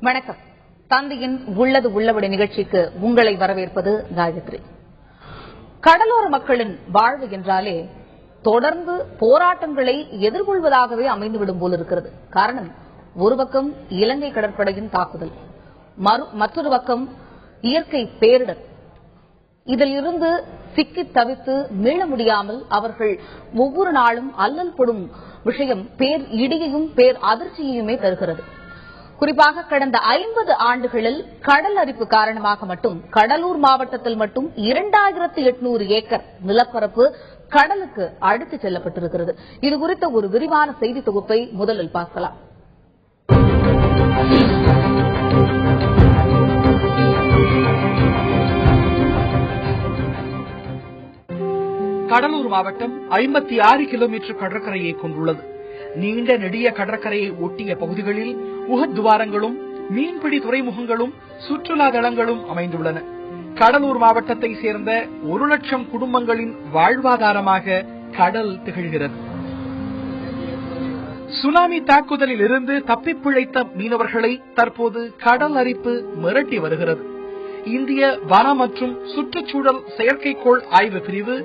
வணக்கம். தந்தையின் உள்ளது உள்ளபடி நிகழ்ச்சிக்கு உங்களை வரவேற்பது காயத்ரி. கடலோர மக்களின் வாழ்வு என்றாலே தொடர்ந்து போராட்டங்களை எதிர்கொள்வதாகவே அமைந்துவிடும் போல் இருக்கிறது. காரணம், ஒரு பக்கம் இலங்கை கடற்படையின் தாக்குதல், மற்றொரு பக்கம் இயற்கை பேரிடர். இதில் இருந்து சிக்கி தவித்து மீள முடியாமல் அவர்கள் ஒவ்வொரு நாளும் அல்லல் படும் விஷயம் பேர் இடியையும் பேர் அதிர்ச்சியையுமே தருகிறது. குறிப்பாக கடந்த 50 ஆண்டுகளில் கடல் அரிப்பு காரணமாக மட்டும் கடலூர் மாவட்டத்தில் மட்டும் 2800 ஏக்கர் நிலப்பரப்பு கடலுக்கு அழைத்துச் செல்லப்பட்டிருக்கிறது. இதுகுறித்த ஒரு விரிவான செய்தி தொகுப்பை முதலில் பார்க்கலாம். கடலூர் மாவட்டம் 56 கிலோமீட்டர் கடற்கரையை கொண்டுள்ளது. நீண்ட நெடிய கடற்கரையை ஒட்டிய பகுதிகளில் முகத்துவாரங்களும் மீன்பிடி துறைமுகங்களும் சுற்றுலா தலங்களும் அமைந்துள்ளன. கடலூர் மாவட்டத்தை சேர்ந்த 1 லட்சம் குடும்பங்களின் வாழ்வாதாரமாக கடல் திகழ்கிறது. சுனாமி தாக்குதலில் இருந்து தப்பிப் பிழைத்த மீனவர்களை தற்போது கடல் அரிப்பு மிரட்டி வருகிறது. இந்திய வன மற்றும் சுற்றுச்சூழல் செயற்கைக்கோள் ஆய்வு பிரிவு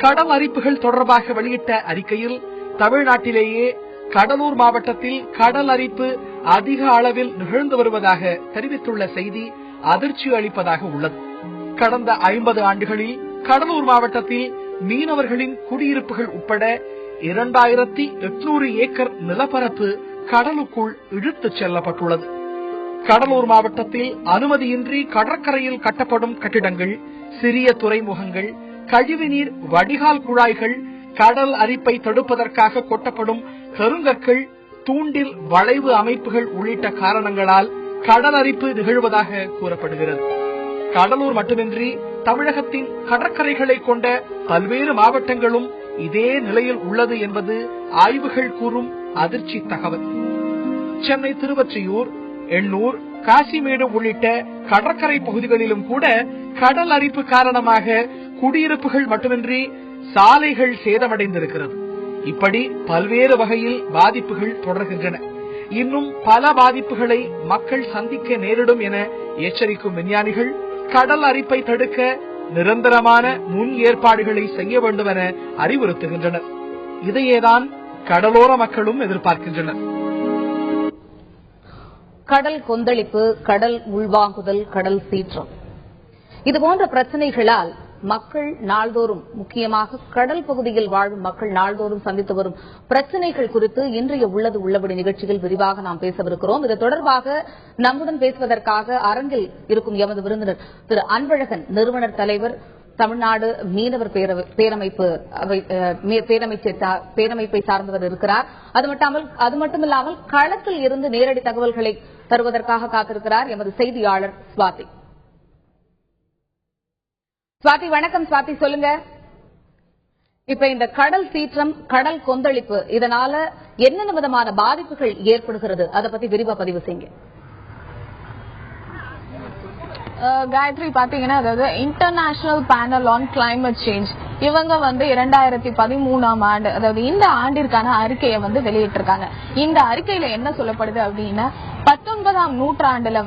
கடல் அரிப்புகள் தொடர்பாக வெளியிட்ட அறிக்கையில் தமிழ்நாட்டிலேயே கடலூர் மாவட்டத்தில் கடல் அரிப்பு அதிக அளவில் நிகழ்ந்து வருவதாக தெரிவித்துள்ள செய்தி அதிர்ச்சி அளிப்பதாக உள்ளது. கடந்த 50 ஆண்டுகளில் கடலூர் மாவட்டத்தில் மீனவர்களின் குடியிருப்புகள் உட்பட 2800 ஏக்கர் நிலப்பரப்பு கடலுக்குள் இழுத்துச் செல்லப்பட்டுள்ளது. கடலூர் மாவட்டத்தில் அனுமதியின்றி கடற்கரையில் கட்டப்படும் கட்டிடங்கள், சிறிய துறைமுகங்கள், கழிவுநீர் வடிகால் குழாய்கள், கடல் அரிப்பை தடுப்பதற்காக கொட்டப்படும் கருங்கற்கள், தூண்டில் வளைவு அமைப்புகள் உள்ளிட்ட காரணங்களால் கடல் அரிப்பு நிகழ்வதாக கூறப்படுகிறது. கடலூர் மட்டுமின்றி தமிழகத்தின் கடற்கரைகளை கொண்ட பல்வேறு மாவட்டங்களும் இதே நிலையில் உள்ளது என்பது ஆய்வுகள் கூறும் அதிர்ச்சி தகவல். சென்னை திருவொற்றியூர், எண்ணூர், காசிமேடு உள்ளிட்ட கடற்கரை பகுதிகளிலும் கூட கடல் அரிப்பு காரணமாக குடியிருப்புகள் மட்டுமின்றி சாலைகள் சேதமடைந்திருக்கிறது. இப்படி பல்வேறு வகையில் பாதிப்புகள் தொடர்கின்றன. இன்னும் பல பாதிப்புகளை மக்கள் சந்திக்க நேரிடும் என எச்சரிக்கும் விஞ்ஞானிகள் கடல் அரிப்பை தடுக்க நிரந்தரமான முன் ஏற்பாடுகளை செய்ய வேண்டும் என அறிவுறுத்துகின்றனர். இதையேதான் கடலோர மக்களும் எதிர்பார்க்கின்றனர். கடல் கொந்தளிப்பு, கடல் உள்வாங்குதல், கடல் சீற்றம், இதுபோன்ற பிரச்சனைகளால் மக்கள் நாள்தோறும், முக்கியமாக கடல் பகுதியில் வாழும் மக்கள் நாள்தோறும் சந்தித்து வரும் பிரச்சனைகள் குறித்து இன்றைய உள்ளது உள்ளபடி நிகழ்ச்சியில் விரிவாக நாம் பேசவிருக்கிறோம். இது தொடர்பாக நம்முடன் பேசுவதற்காக அரங்கில் இருக்கும் எமது விருந்தினர் திரு அன்பழகன், நிறுவனர் தலைவர், தமிழ்நாடு மீனவர் பேரமைப்பை சார்ந்தவர் இருக்கிறார். அது மட்டுமில்லாமல் களத்தில் இருந்து நேரடி தகவல்களை தருவதற்காக காத்திருக்கிறார் எமது செய்தியாளர் சுவாதி. சுவாதி, வணக்கம். சுவாதி, சொல்லுங்க. இப்ப இந்த கடல் சீற்றம், கடல் கொந்தளிப்பு, இதனால என்னென்ன விதமான பாதிப்புகள் ஏற்படுகிறது, அதை பத்தி விரிவா பதிவு செய்யுங்க. காயத்ரி, பாத்தீங்கன்னா அதாவது international panel on climate change இவங்க 2013ஆம் ஆண்டு, அதாவது இந்த ஆண்டிற்கான அறிக்கையை வெளியிட்டிருக்காங்க. இந்த அறிக்கையில என்ன சொல்லப்படுது அப்படின்னா, 19ஆம் நூற்றாண்டுல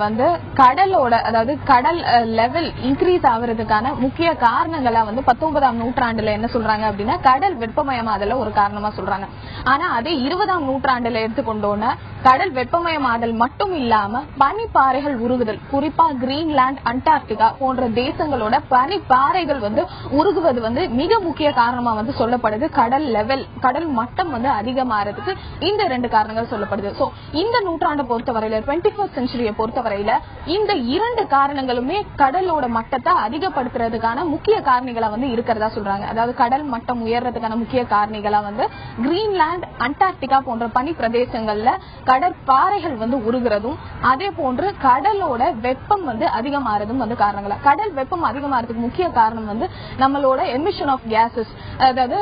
கடலோட, அதாவது கடல் லெவல் இன்க்ரீஸ் ஆகுறதுக்கான முக்கிய காரணங்களா 19ஆம் நூற்றாண்டுல என்ன சொல்றாங்க அப்படின்னா, கடல் வெப்பமயமாதல ஒரு காரணமா சொல்றாங்க. ஆனா அதே 20ஆம் நூற்றாண்டுல எடுத்துக்கொண்டோன்னா கடல் வெப்பமயமாதல் மட்டும் இல்லாம பனிப்பாறைகள் உருகுதல், குறிப்பா கிரீன்லாந்து, அண்டார்டிகா போன்ற தேசங்களோட பனிப்பாறைகள் உருகுவது மிக முக்கிய காரணமா சொல்லப்படுது. கடல் லெவல், கடல் மட்டம் அதிகமாறதுக்கு இந்த 2 காரணங்கள் சொல்லப்படுது. சோ இந்த நூற்றாண்டை பொறுத்தவரையில, 21st செஞ்சுரியை பொறுத்தவரையில இந்த 2 காரணங்களுமே கடலோட மட்டத்தை அதிகப்படுத்துறதுக்கான முக்கிய காரணிகளா இருக்கிறதா சொல்றாங்க. அதாவது கடல் மட்டம் உயர்றதுக்கான முக்கிய காரணிகளா கிரீன்லாந்து, அண்டார்டிகா போன்ற பனி பிரதேசங்கள்ல கடற்பாறைகள் உருகுறதும், அதே போன்று கடலோட வெப்பம் அதிகமாறதும் காரணங்களா. கடல் வெப்பம் அதிகமாறதுக்கு முக்கிய காரணம் நம்மளோட எமிஷன் ஆஃப் கேசஸ், அதாவது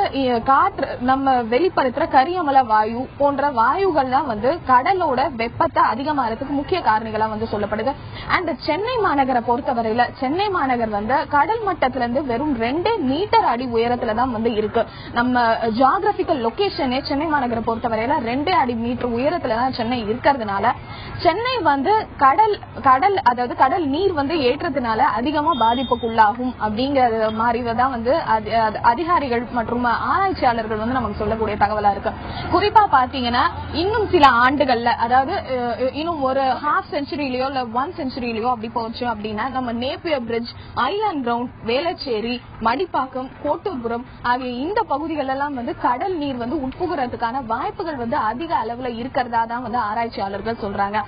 காற்று, நம்ம வெளிப்படுத்துற கரியமல வாயு போன்ற வாயுகள்லாம் கடலோட வெப்பத்தை அதிகமா அதிகமாகிறதுக்கு முக்கிய காரணிகளா வந்து சொல்லப்படுது. அண்ட் சென்னை மாநகரை பொறுத்தவரையில சென்னை மாநகர் வந்து கடல் மட்டத்துல இருந்து வெறும் 2 மீட்டர் அடி உயரத்துலதான் வந்து இருக்கு. நம்ம ஜியோகிராபிக்கல் லொகேஷனே சென்னை மாநகரை பொறுத்தவரையில 2 அடி மீட்டர் உயரத்துலதான் சென்னை இருக்கிறதுனால சென்னை வந்து அதாவது கடல் நீர் வந்து ஏற்றத்தினால அதிகமா பாதிப்புக்குள்ளாகும் அப்படிங்கிற மாதிரிதான் வந்து அதிகாரிகள் மற்றும் ஆராய்ச்சியாளர்கள் வந்து நமக்கு சொல்லக்கூடிய தகவலா இருக்கு. குறிப்பா பாத்தீங்கன்னா இன்னும் சில ஆண்டுகள்ல, அதாவது இன்னும் ஒரு ஹாஃப் செஞ்சுரியிலயோ இல்ல 1 செஞ்சுரியிலயோ அப்படி போச்சு அப்படின்னா நம்ம Napier bridge, island ground, Velachery, Madipakkam, Kotturpuram ஆகிய இந்த பகுதிகள் எல்லாம் வந்து கடல் நீர் வந்து உட்புகிறதுக்கான வாய்ப்புகள் வந்து அதிக அளவுல இருக்கிறதா தான் வந்து ஆராய்ச்சியாளர்கள் சொல்றாங்க.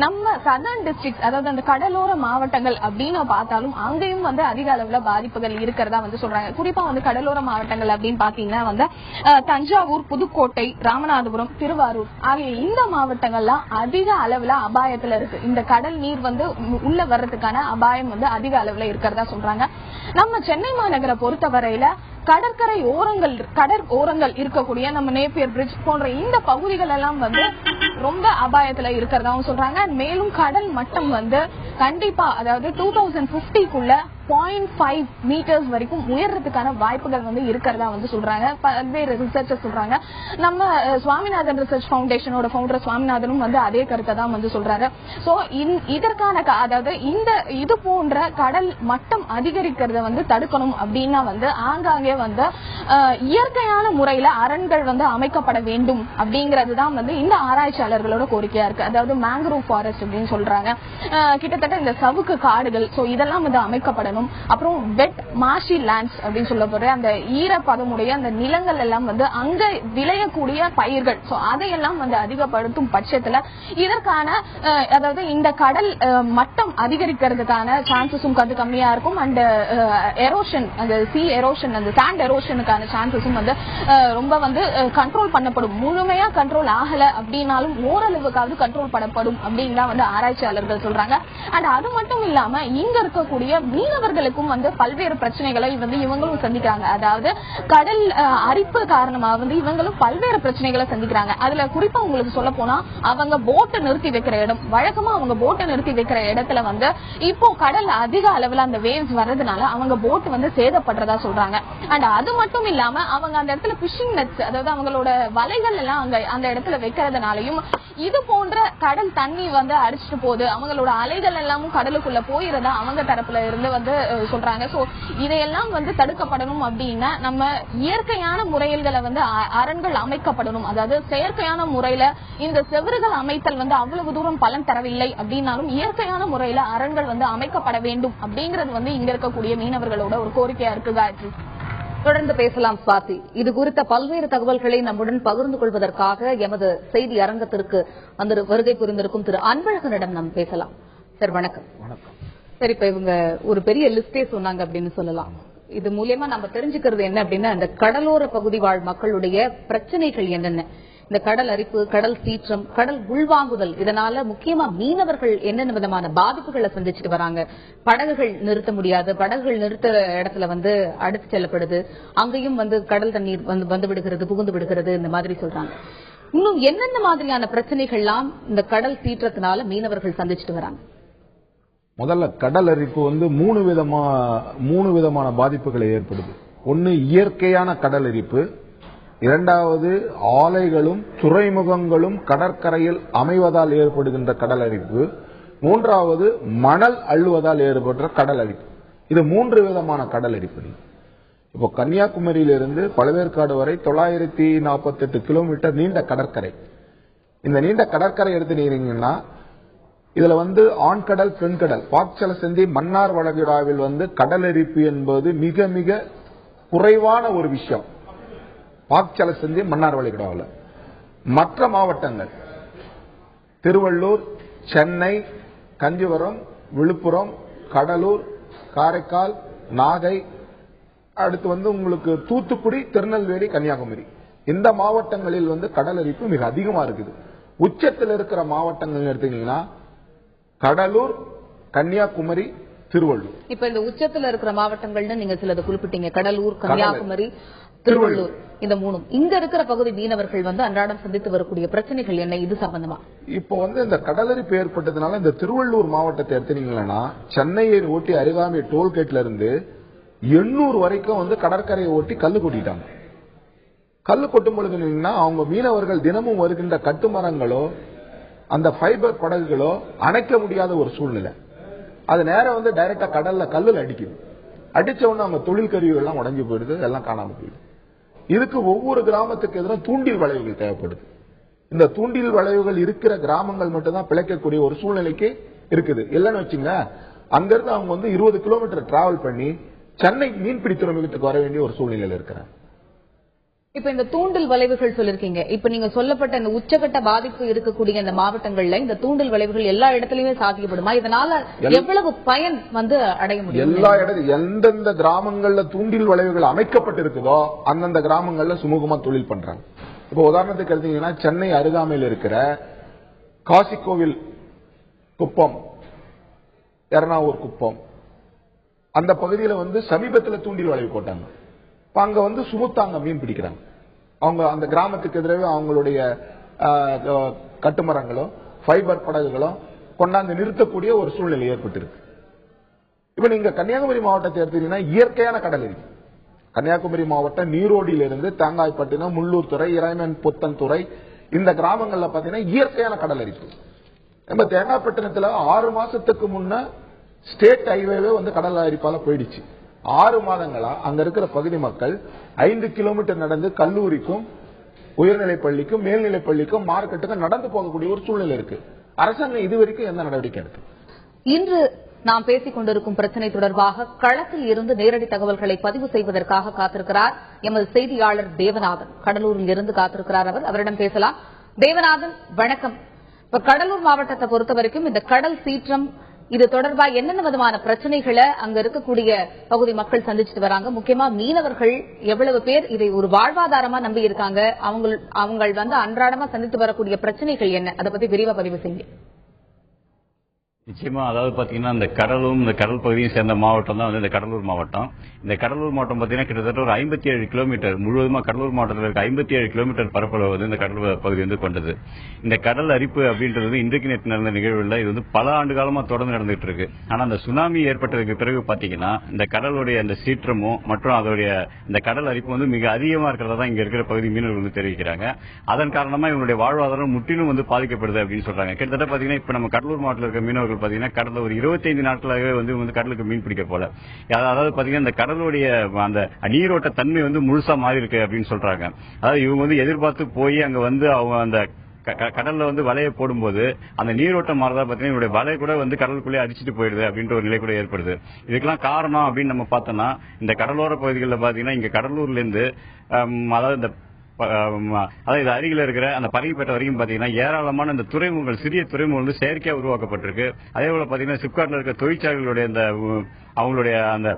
நம்ம சதர்ன் டிஸ்ட்ரிக்ட், அதாவது அந்த கடலோர மாவட்டங்கள் அப்படின்னு பார்த்தாலும் அங்கேயும் வந்து அதிக அளவுல பாதிப்புகள் இருக்கிறதா வந்து சொல்றாங்க. குறிப்பா வந்து கடலோர மாவட்டங்கள் அப்படின்னு பாத்தீங்கன்னா வந்து தஞ்சாவூர், புதுக்கோட்டை, ராமநாதபுரம், திருவாரூர் ஆகிய இந்த மாவட்டங்கள்லாம் அதிக அளவுல அபாயத்துல இருக்கு. இந்த கடல் நீர் வந்து உள்ள வர்றதுக்கான அபாயம் வந்து அதிக அளவுல இருக்கிறதா சொல்றாங்க. நம்ம சென்னை மாநகரை பொறுத்தவரையில கடற்கரை ஓரங்கள் இருக்கக்கூடிய நம்ம நேப்பியர் பிரிட்ஜ் போன்ற இந்த பகுதிகள் எல்லாம் வந்து ரொம்ப அபாயத்துல இருக்கிறதாவும் சொல்றாங்க. மேலும் கடல் மட்டம் வந்து கண்டிப்பா, அதாவது 2050க்குள்ள 0.5 மீட்டர்ஸ் வரைக்கும் உயர்றதுக்கான வாய்ப்புகள் வந்து இருக்கிறதா வந்து சொல்றாங்க. பல்வேறு ரிசர்ச்சர் சொல்றாங்க. நம்ம சுவாமிநாதன் ரிசர்ச் பவுண்டேஷனோட ஃபவுண்டர் சுவாமிநாதனும் வந்து அதே கருத்தை தான் வந்து சொல்றாரு. சோ இதற்கான, அதாவது இது போன்ற கடல் மட்டம் அதிகரிக்கிறத வந்து தடுக்கணும் அப்படின்னா வந்து ஆங்காங்கே வந்து இயற்கையான முறையில அரண்கள் வந்து அமைக்கப்பட வேண்டும் அப்படிங்கிறது தான் வந்து இந்த ஆராய்ச்சியாளர்களோட கோரிக்கையா இருக்கு. அதாவது மேங்க்ரோவ் ஃபாரஸ்ட் அப்படின்னு சொல்றாங்க. கிட்டத்தட்ட இந்த சவுக்கு காடுகள், சோ இதெல்லாம் வந்து அமைக்கப்படணும். அப்புறம் வெட் மார்ஷி லேண்ட்ஸ் அப்படின்னு சொல்லப்படுற அந்த ஈரப்பதமுடைய அந்த நிலங்கள் எல்லாம் வந்து அங்க விளையக்கூடிய பயிர்கள், சோ அதையெல்லாம் வந்து அதிகப்படுத்தும் பட்சத்துல இதற்கான, அதாவது இந்த கடல் மட்டம் அதிகரிக்கிறதுக்கான சான்சஸும் கொஞ்சம் கம்மியா இருக்கும். அண்ட் எரோஷன், அந்த சி எரோஷன், அந்த சாண்ட் எரோஷனுக்கான சான்சஸும் வந்து ரொம்ப வந்து கண்ட்ரோல் பண்ணப்படும். முழுமையா கண்ட்ரோல் ஆகல அப்படின்னாலும் ஓரளவுக்காவது கண்ட்ரோல் பண்ணப்படும் அப்படின்னு வந்து ஆராய்ச்சியாளர்கள் சொல்றாங்க. அண்ட் அது மட்டும் இல்லாம இங்க இருக்கக்கூடிய மீனவர்களுக்கும் வந்து பல்வேறு பிரச்சனைகளை வந்து இவங்களும் சந்திக்கிறாங்க. அதாவது கடல் அரிப்பு காரணமா வந்து இவங்களும் பல்வேறு பிரச்சனைகளை சந்திக்கிறாங்க. அதுல குறிப்பா உங்களுக்கு சொல்ல போனா அவங்க போட்டை நிறுத்தி வைக்கிற இடம், வழக்கமா அவங்க போட்டை நிறுத்தி வைக்கிற இடத்துல வந்து இப்போ கடல் அதிக அளவுல அந்த வேவ்ஸ் வர்றதுனால அவங்க போட் வந்து சேதப்படுறதா சொல்றாங்க. அண்ட் அது மட்டும் இல்லாம அவங்க அந்த இடத்துல பிஷிங் நெட்ஸ், அதாவது அவங்களோட வலைகள் எல்லாம் அந்த இடத்துல வைக்கிறதுனாலையும் இது போன்ற கடல் தண்ணி வந்து அடிச்சுட்டு போகுது, அவங்களோட அலைகள் எல்லாமும் கடலுக்குள்ள போயிறதா அவங்க தரப்புல இருந்து வந்து சொல்றாங்க. சோ இதையெல்லாம் வந்து தடுக்கப்படணும் அப்படின்னா நம்ம இயற்கையான முறைகளை வந்து அரண்கள் அமைக்கப்படணும். அதாவது செயற்கையான முறையில இந்த செவறுகள் அமைத்தல் வந்து அவ்வளவு தூரம் பலன் தரவில்லை அப்படின்னாலும் இயற்கையான முறையில அரண்கள் வந்து அமைக்கப்பட வேண்டும் அப்படிங்கிறது வந்து இங்க இருக்கக்கூடிய மீனவர்களோட ஒரு கோரிக்கையா இருக்கு. காயத்ரி, தொடர்ந்து பேசலாம். சுவாதி, இது குறித்த பல்வேறு தகவல்களை நம்முடன் பகிர்ந்து கொள்வதற்காக எமது செய்தி அரங்கத்திற்கு வந்து வருகை புரிந்திருக்கும் திரு அன்பழகனிடம் நாம் பேசலாம். சார் வணக்கம். வணக்கம். சரி, இப்ப இவங்க ஒரு பெரிய லிஸ்டே சொன்னாங்க அப்படின்னு சொல்லலாம். இது மூலமா நம்ம தெரிஞ்சுக்கிறது என்ன அப்படின்னா, இந்த கடலோர பகுதி வாழ் மக்களுடைய பிரச்சனைகள் என்னென்ன, இந்த கடல் அரிப்பு, கடல் சீற்றம், கடல் உள்வாங்குதல், இதனால முக்கியமா மீனவர்கள் என்னென்ன விதமான பாதிப்புகளை சந்திச்சுட்டு வராங்க. படகுகள் நிறுத்த முடியாது, படகுகள் நிறுத்த இடத்துல வந்து அடித்து செல்லப்படுது, அங்கேயும் வந்து கடல் தண்ணீர் வந்து விடுகிறது, புகுந்து விடுகிறது, இந்த மாதிரி சொல்றாங்க. இன்னும் என்னென்ன மாதிரியான பிரச்சனைகள்லாம் இந்த கடல் சீற்றத்தினால மீனவர்கள் சந்திச்சுட்டு வராங்க? முதல்ல கடல் அரிப்பு வந்து மூணு விதமான பாதிப்புகளை ஏற்படுது. ஒன்னு இயற்கையான கடல் அரிப்பு, இரண்டாவது ஆலைகளும் துறைமுகங்களும் கடற்கரையில் அமைவதால் ஏற்படுகின்ற கடல் அரிப்பு, மூன்றாவது மணல் அள்ளுவதால் ஏற்படுற கடல் அரிப்பு. இது 3 விதமான கடல் அரிப்பு. இப்போ கன்னியாகுமரியிலிருந்து பழவேற்காடு வரை 948 கிலோமீட்டர் நீண்ட கடற்கரை. இந்த நீண்ட கடற்கரை எடுத்துட்டீங்கன்னா இதுல வந்து ஆண்கடல் பெண்கடல் பாக்சலசந்தி மன்னார் வளைகுடாவில் வந்து கடல் அரிப்பு என்பது மிக மிக குறைவான ஒரு விஷயம். பாக்சலசந்தி மன்னார் வளைகுடாவில் மற்ற மாவட்டங்கள் திருவள்ளூர், சென்னை, காஞ்சிபுரம், விழுப்புரம், கடலூர், காரைக்கால், நாகை, அடுத்து வந்து உங்களுக்கு தூத்துக்குடி, திருநெல்வேலி, கன்னியாகுமரி, இந்த மாவட்டங்களில் வந்து கடல் அரிப்பு மிக அதிகமா இருக்குது. உச்சத்தில் இருக்கிற மாவட்டங்கள் எடுத்தீங்கன்னா கடலூர், கன்னியாகுமரி, திருவள்ளூர். இப்ப இந்த உச்சத்துல இருக்கிற மாவட்டங்கள்னு நீங்க சிலது குறிப்பிட்டீங்க. கடலூர், கன்னியாகுமரி, திருவள்ளூர், இந்த மூணும் இங்க இருக்கிற பகுதி மீனவர்கள் வந்து அன்றாடம் சந்தித்து வரக்கூடிய பிரச்சனைகள் என்ன? இது சம்பந்தமா இப்போ இந்த கடலரிப்பு ஏற்பட்டதுனால இந்த திருவள்ளூர் மாவட்டத்தை எடுத்தீங்கன்னா சென்னையை ஒட்டி அருகாமை டோல்கேட்ல இருந்து 800 வரைக்கும் கடற்கரையை ஒட்டி கல்லு கொட்டிட்டாங்க. கல்லு கொட்டும் பொழுது அவங்க மீனவர்கள் தினமும் வருகின்ற கட்டுமரங்களோ அந்த ஃபைபர் படகுகளோ அணைக்க முடியாத ஒரு சூழ்நிலை. அது நேரம் டைரக்டா கடல்ல கல்லுல அடிக்குது. அடிச்ச உடனே அவங்க தொழில் கருவிகள் எல்லாம் உடஞ்சி போயிடுது, எல்லாம் காணாம போயிடுது. இதுக்கு ஒவ்வொரு கிராமத்துக்கு எதிராக தூண்டில் வளைவுகள் தேவைப்படுது. இந்த தூண்டில் வளைவுகள் இருக்கிற கிராமங்கள் மட்டும்தான் பிழைக்கக்கூடிய ஒரு சூழ்நிலைக்கு இருக்குது. இல்லன்னு வச்சுங்க, அங்கிருந்து அவங்க 20 கிலோமீட்டர் டிராவல் பண்ணி சென்னை மீன்பிடி துறைமுகத்துக்கு வர வேண்டிய ஒரு சூழ்நிலையில் இருக்கிறாங்க. இப்ப இந்த தூண்டில் வளைவுகள் சொல்லிருக்கீங்க. இப்ப நீங்க சொல்லப்பட்ட இந்த உச்சகட்ட பாதிப்பு இருக்கக்கூடிய இந்த மாவட்டங்கள்ல இந்த தூண்டில் வளைவுகள் எல்லா இடத்துலயுமே சாத்தியப்படுமா? இதனால எவ்வளவு பயன் அடைய முடியும்? எல்லா இடத்துல எந்தெந்த கிராமங்கள்ல தூண்டில் வளைவுகள் அமைக்கப்பட்டிருக்குதோ அந்தந்த கிராமங்கள்ல சுமூகமா தொழில் பண்றாங்க. இப்ப உதாரணத்துக்கு எடுத்தீங்கன்னா சென்னை அருகாமையில் இருக்கிற காசிக்கோவில் குப்பம், எர்ணாவூர் குப்பம், அந்த பகுதியில சமீபத்தில் தூண்டில் வளைவு போட்டாங்க. அங்க சுமுத்தாங்க மீன் பிடிக்கிறாங்க. அவங்க அந்த கிராமத்துக்கு எதிராக அவங்களுடைய கட்டுமரங்களோ ஃபைபர் படகுகளோ கொண்டாந்து நிறுத்தக்கூடிய ஒரு சூழ்நிலை ஏற்பட்டிருக்கு. இப்ப நீங்க கன்னியாகுமரி மாவட்டத்தை எடுத்தீங்கன்னா இயற்கையான கடல் இருக்கு. கன்னியாகுமரி மாவட்டம் நீரோடியிலிருந்து தேங்காய்பட்டினம், முள்ளூர் துறை, இறைமன் புத்தன் துறை, இந்த கிராமங்கள்ல பாத்தீங்கன்னா இயற்கையான கடல் இருக்கு. நம்ம தேங்காய்பட்டினத்துல 6 மாசத்துக்கு முன்ன ஸ்டேட் ஹைவேவே கடல் அரிப்பால போயிடுச்சு. 6 மாதங்களா அங்க இருக்கிற பகுதி மக்கள் 5 கிலோமீட்டர் நடந்து கல்லூரிக்கும் உயர்நிலை பள்ளிக்கும் மேல்நிலை பள்ளிக்கும் மார்க்கெட்டுக்கும் நடந்து போகக்கூடிய ஒரு சூழ்நிலை இருக்கு. அரசாங்கம் இதுவரைக்கும் எந்த நடவடிக்கை எடுத்து? இன்று நாம் பேசிக் கொண்டிருக்கும் பிரச்சனை தொடர்பாக களத்தில் இருந்து நேரடி தகவல்களை பதிவு செய்வதற்காக காத்திருக்கிறார் எமது செய்தியாளர் தேவநாதன். கடலூரில் இருந்து காத்திருக்கிறார். அவரிடம் பேசலாம். தேவநாதன், வணக்கம். இப்ப கடலூர் மாவட்டத்தை பொறுத்த வரைக்கும் இந்த கடல் சீற்றம் இது தொடர்பாக என்னென்ன விதமான பிரச்சனைகளை அங்க இருக்கக்கூடிய பகுதி மக்கள் சந்திச்சுட்டு வராங்க? முக்கியமா மீனவர்கள் எவ்வளவு பேர் இதை ஒரு வாழ்வாதாரமா நம்பி இருக்காங்க? அவங்க அன்றாடமா சந்தித்து வரக்கூடிய பிரச்சனைகள் என்ன? அதை பத்தி விரிவா பதிவு செய்யுங்க. நிச்சயமா, அதாவது பாத்தீங்கன்னா இந்த கடலும் இந்த கடல் பகுதியும் சேர்ந்த மாவட்டம் தான் இந்த கடலூர் மாவட்டம். இந்த கடலூர் மாவட்டம் பாத்தீங்கன்னா கிட்டத்தட்ட ஒரு 57 கிலோமீட்டர் முழுவதுமா கடலூர் மாவட்டத்தில் இருக்க 57 கிலோமீட்டர் பரப்பளவு இந்த கடல் பகுதி கொண்டது. இந்த கடல் அரிப்பு அப்படின்றது இன்றைக்கு நேற்று நடந்த நிகழ்வுல இது பல ஆண்டு காலமா தொடர்ந்து நடந்துட்டு இருக்கு. ஆனா அந்த சுனாமி ஏற்பட்டதுக்கு பிறகு பாத்தீங்கன்னா இந்த கடலுடைய அந்த சீற்றமும் மற்றும் அதோடைய இந்த கடல் அரிப்பு மிக அதிகமா இருக்கிறதா தான் இங்க இருக்கிற பகுதி மீனவர்கள் தெரிவிக்கிறாங்க. அதன் காரணமா இவங்களுடைய வாழ்வாதாரம் முற்றிலும் பாதிக்கப்படுது அப்படின்னு சொல்றாங்க. கிட்டத்தட்ட பாத்தீங்கன்னா இப்ப நம்ம கடலூர் மாவட்டத்தில் இருக்க மீனவர்கள் பாத்தீங்கன்னா கடல்ல ஒரு 25 நாட்களாகவே கடலுக்கு மீன் பிடிக்க போல. அதாவது பாத்தீங்கன்னா இந்த கடலுடைய அந்த நீரோட்ட தன்மை முழுசா மாறி இருக்கு அப்படின்னு சொல்றாங்க. அதாவது இவங்க எதிர்பார்த்து போய் அங்க அவங்க அந்த கடல்ல வலையை போடும்போது அந்த நீரோட்டம் மாறதா பாத்தீங்கன்னா இவருடைய வலை கூட கடலுக்குள்ளே அடிச்சுட்டு போயிடுது அப்படின்ற ஒரு நிலை கூட ஏற்படுது. இதுக்கெல்லாம் காரணம் அப்படின்னு நம்ம பார்த்தோம்னா இந்த கடலோர பகுதிகளில் பாத்தீங்கன்னா இங்க கடலூர்ல இருந்து அதாவது இந்த அதாவது அருகில் இருக்கிற அந்த பரங்கிப்பேட்டை வரைக்கும் பாத்தீங்கன்னா ஏராளமான இந்த துறைமுகங்கள், சிறிய துறைமுகங்கள் செயற்கையா உருவாக்கப்பட்டிருக்கு. அதே போல பாத்தீங்கன்னா சிப்காட்ல இருக்க தொழிற்சாலைகளுடைய அவங்களுடைய அந்த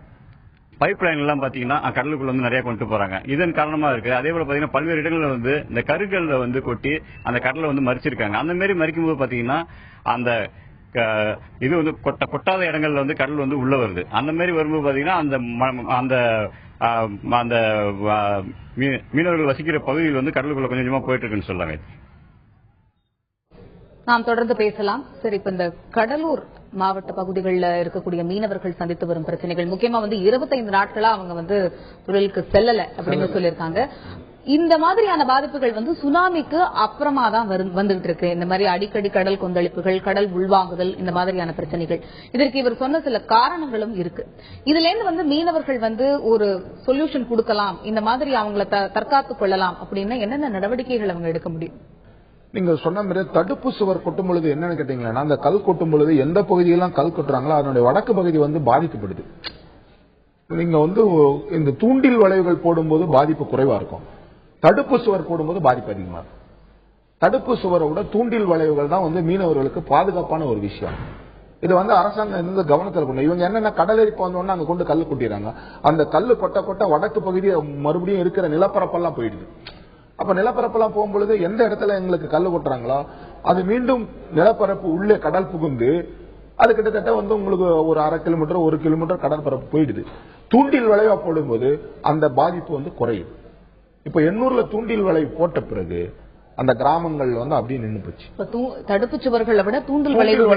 பைப் லைன் எல்லாம் பாத்தீங்கன்னா கடலுக்குள்ள நிறைய கொண்டு போறாங்க. இதன் காரணமா இருக்கு. அதே போல பாத்தீங்கன்னா பல்வேறு இடங்கள்ல இந்த கருங்கல்ல கொட்டி அந்த கடலை மறிச்சிருக்காங்க. அந்த மாதிரி மறிக்கும் போது பாத்தீங்கன்னா அந்த இது கொட்டாத இடங்கள்ல கடல் உள்ள வருது. அந்த மாதிரி வரும்போது பாத்தீங்கன்னா அந்த அந்த மீனவர்கள் வசிக்கிற பகுதியில் கடலுக்குள்ள கொஞ்சம் கொஞ்சமா போயிட்டு இருக்குன்னு சொல்லாங்க. நாம் தொடர்ந்து பேசலாம். சரி, இப்ப இந்த கடலூர் மாவட்ட பகுதிகளில் இருக்கக்கூடிய மீனவர்கள் சந்தித்து வரும் பிரச்சனைகள் முக்கியமா 25 நாட்களா அவங்க தொழிலுக்கு செல்லல அப்படின்னு சொல்லியிருக்காங்க. இந்த மாதிரியான பாதிப்புகள் சுனாமிக்கு அப்புறமா தான் வந்துகிட்டு இருக்கு. இந்த மாதிரி அடிக்கடி கடல் கொந்தளிப்புகள், கடல் உள்வாங்குதல், இந்த மாதிரியான பிரச்சனைகள். இதற்கு இவர் சொன்ன சில காரணங்களும் இருக்கு. இதுல இருந்து மீனவர்கள் ஒரு சொல்யூஷன் கொடுக்கலாம், இந்த மாதிரி அவங்களை தற்காத்துக் கொள்ளலாம் அப்படின்னா என்னென்ன நடவடிக்கைகள் அவங்க எடுக்க முடியும்? நீங்க சொன்ன மாதிரி தடுப்பு சுவர் கொட்டும் பொழுது என்னன்னு கேட்டீங்கன்னா, அந்த கல் கொட்டும் பொழுது எந்த பகுதியெல்லாம் கல் கொட்டுறாங்களோ அதனுடைய வடக்கு பகுதி பாதிக்கப்படுது. நீங்க இந்த தூண்டில் வளைவுகள் போடும்போது பாதிப்பு குறைவா இருக்கும். தடுப்பு சுவர் போடும்போது பாதிப்பு அதிகமா இருக்கும். தடுப்பு சுவரை விட தூண்டில் வளைவுகள் தான் மீனவர்களுக்கு பாதுகாப்பான ஒரு விஷயம். இது அரசாங்கம் கவனத்தில் கொண்டு இவங்க என்னென்ன கடலரிப்பு வந்தோன்னா அங்க கொண்டு கல்லு கொட்டிடுறாங்க. அந்த கல்லு கொட்ட வடக்கு பகுதி மறுபடியும் இருக்கிற நிலப்பரப்பெல்லாம் போயிடுது. அப்ப நிலப்பரப்பெல்லாம் போகும்பொழுது எந்த இடத்துல எங்களுக்கு கல்லு கொட்டுறாங்களோ அது மீண்டும் நிலப்பரப்பு உள்ளே கடல் புகுந்து அது கிட்டத்தட்ட உங்களுக்கு ஒரு 1/2 கிலோமீட்டர் 1 கிலோமீட்டர் கடற்பரப்பு போயிடுது. தூண்டில் வளைவா போடும்போது அந்த பாதிப்பு குறையும். இப்ப 800ல தூண்டில் வலை போட்ட பிறகு அந்த கிராமங்கள் வந்து அப்படியே நின்று போச்சு. தடுப்பு சுவர்களை விட தூண்டில் வலைகள்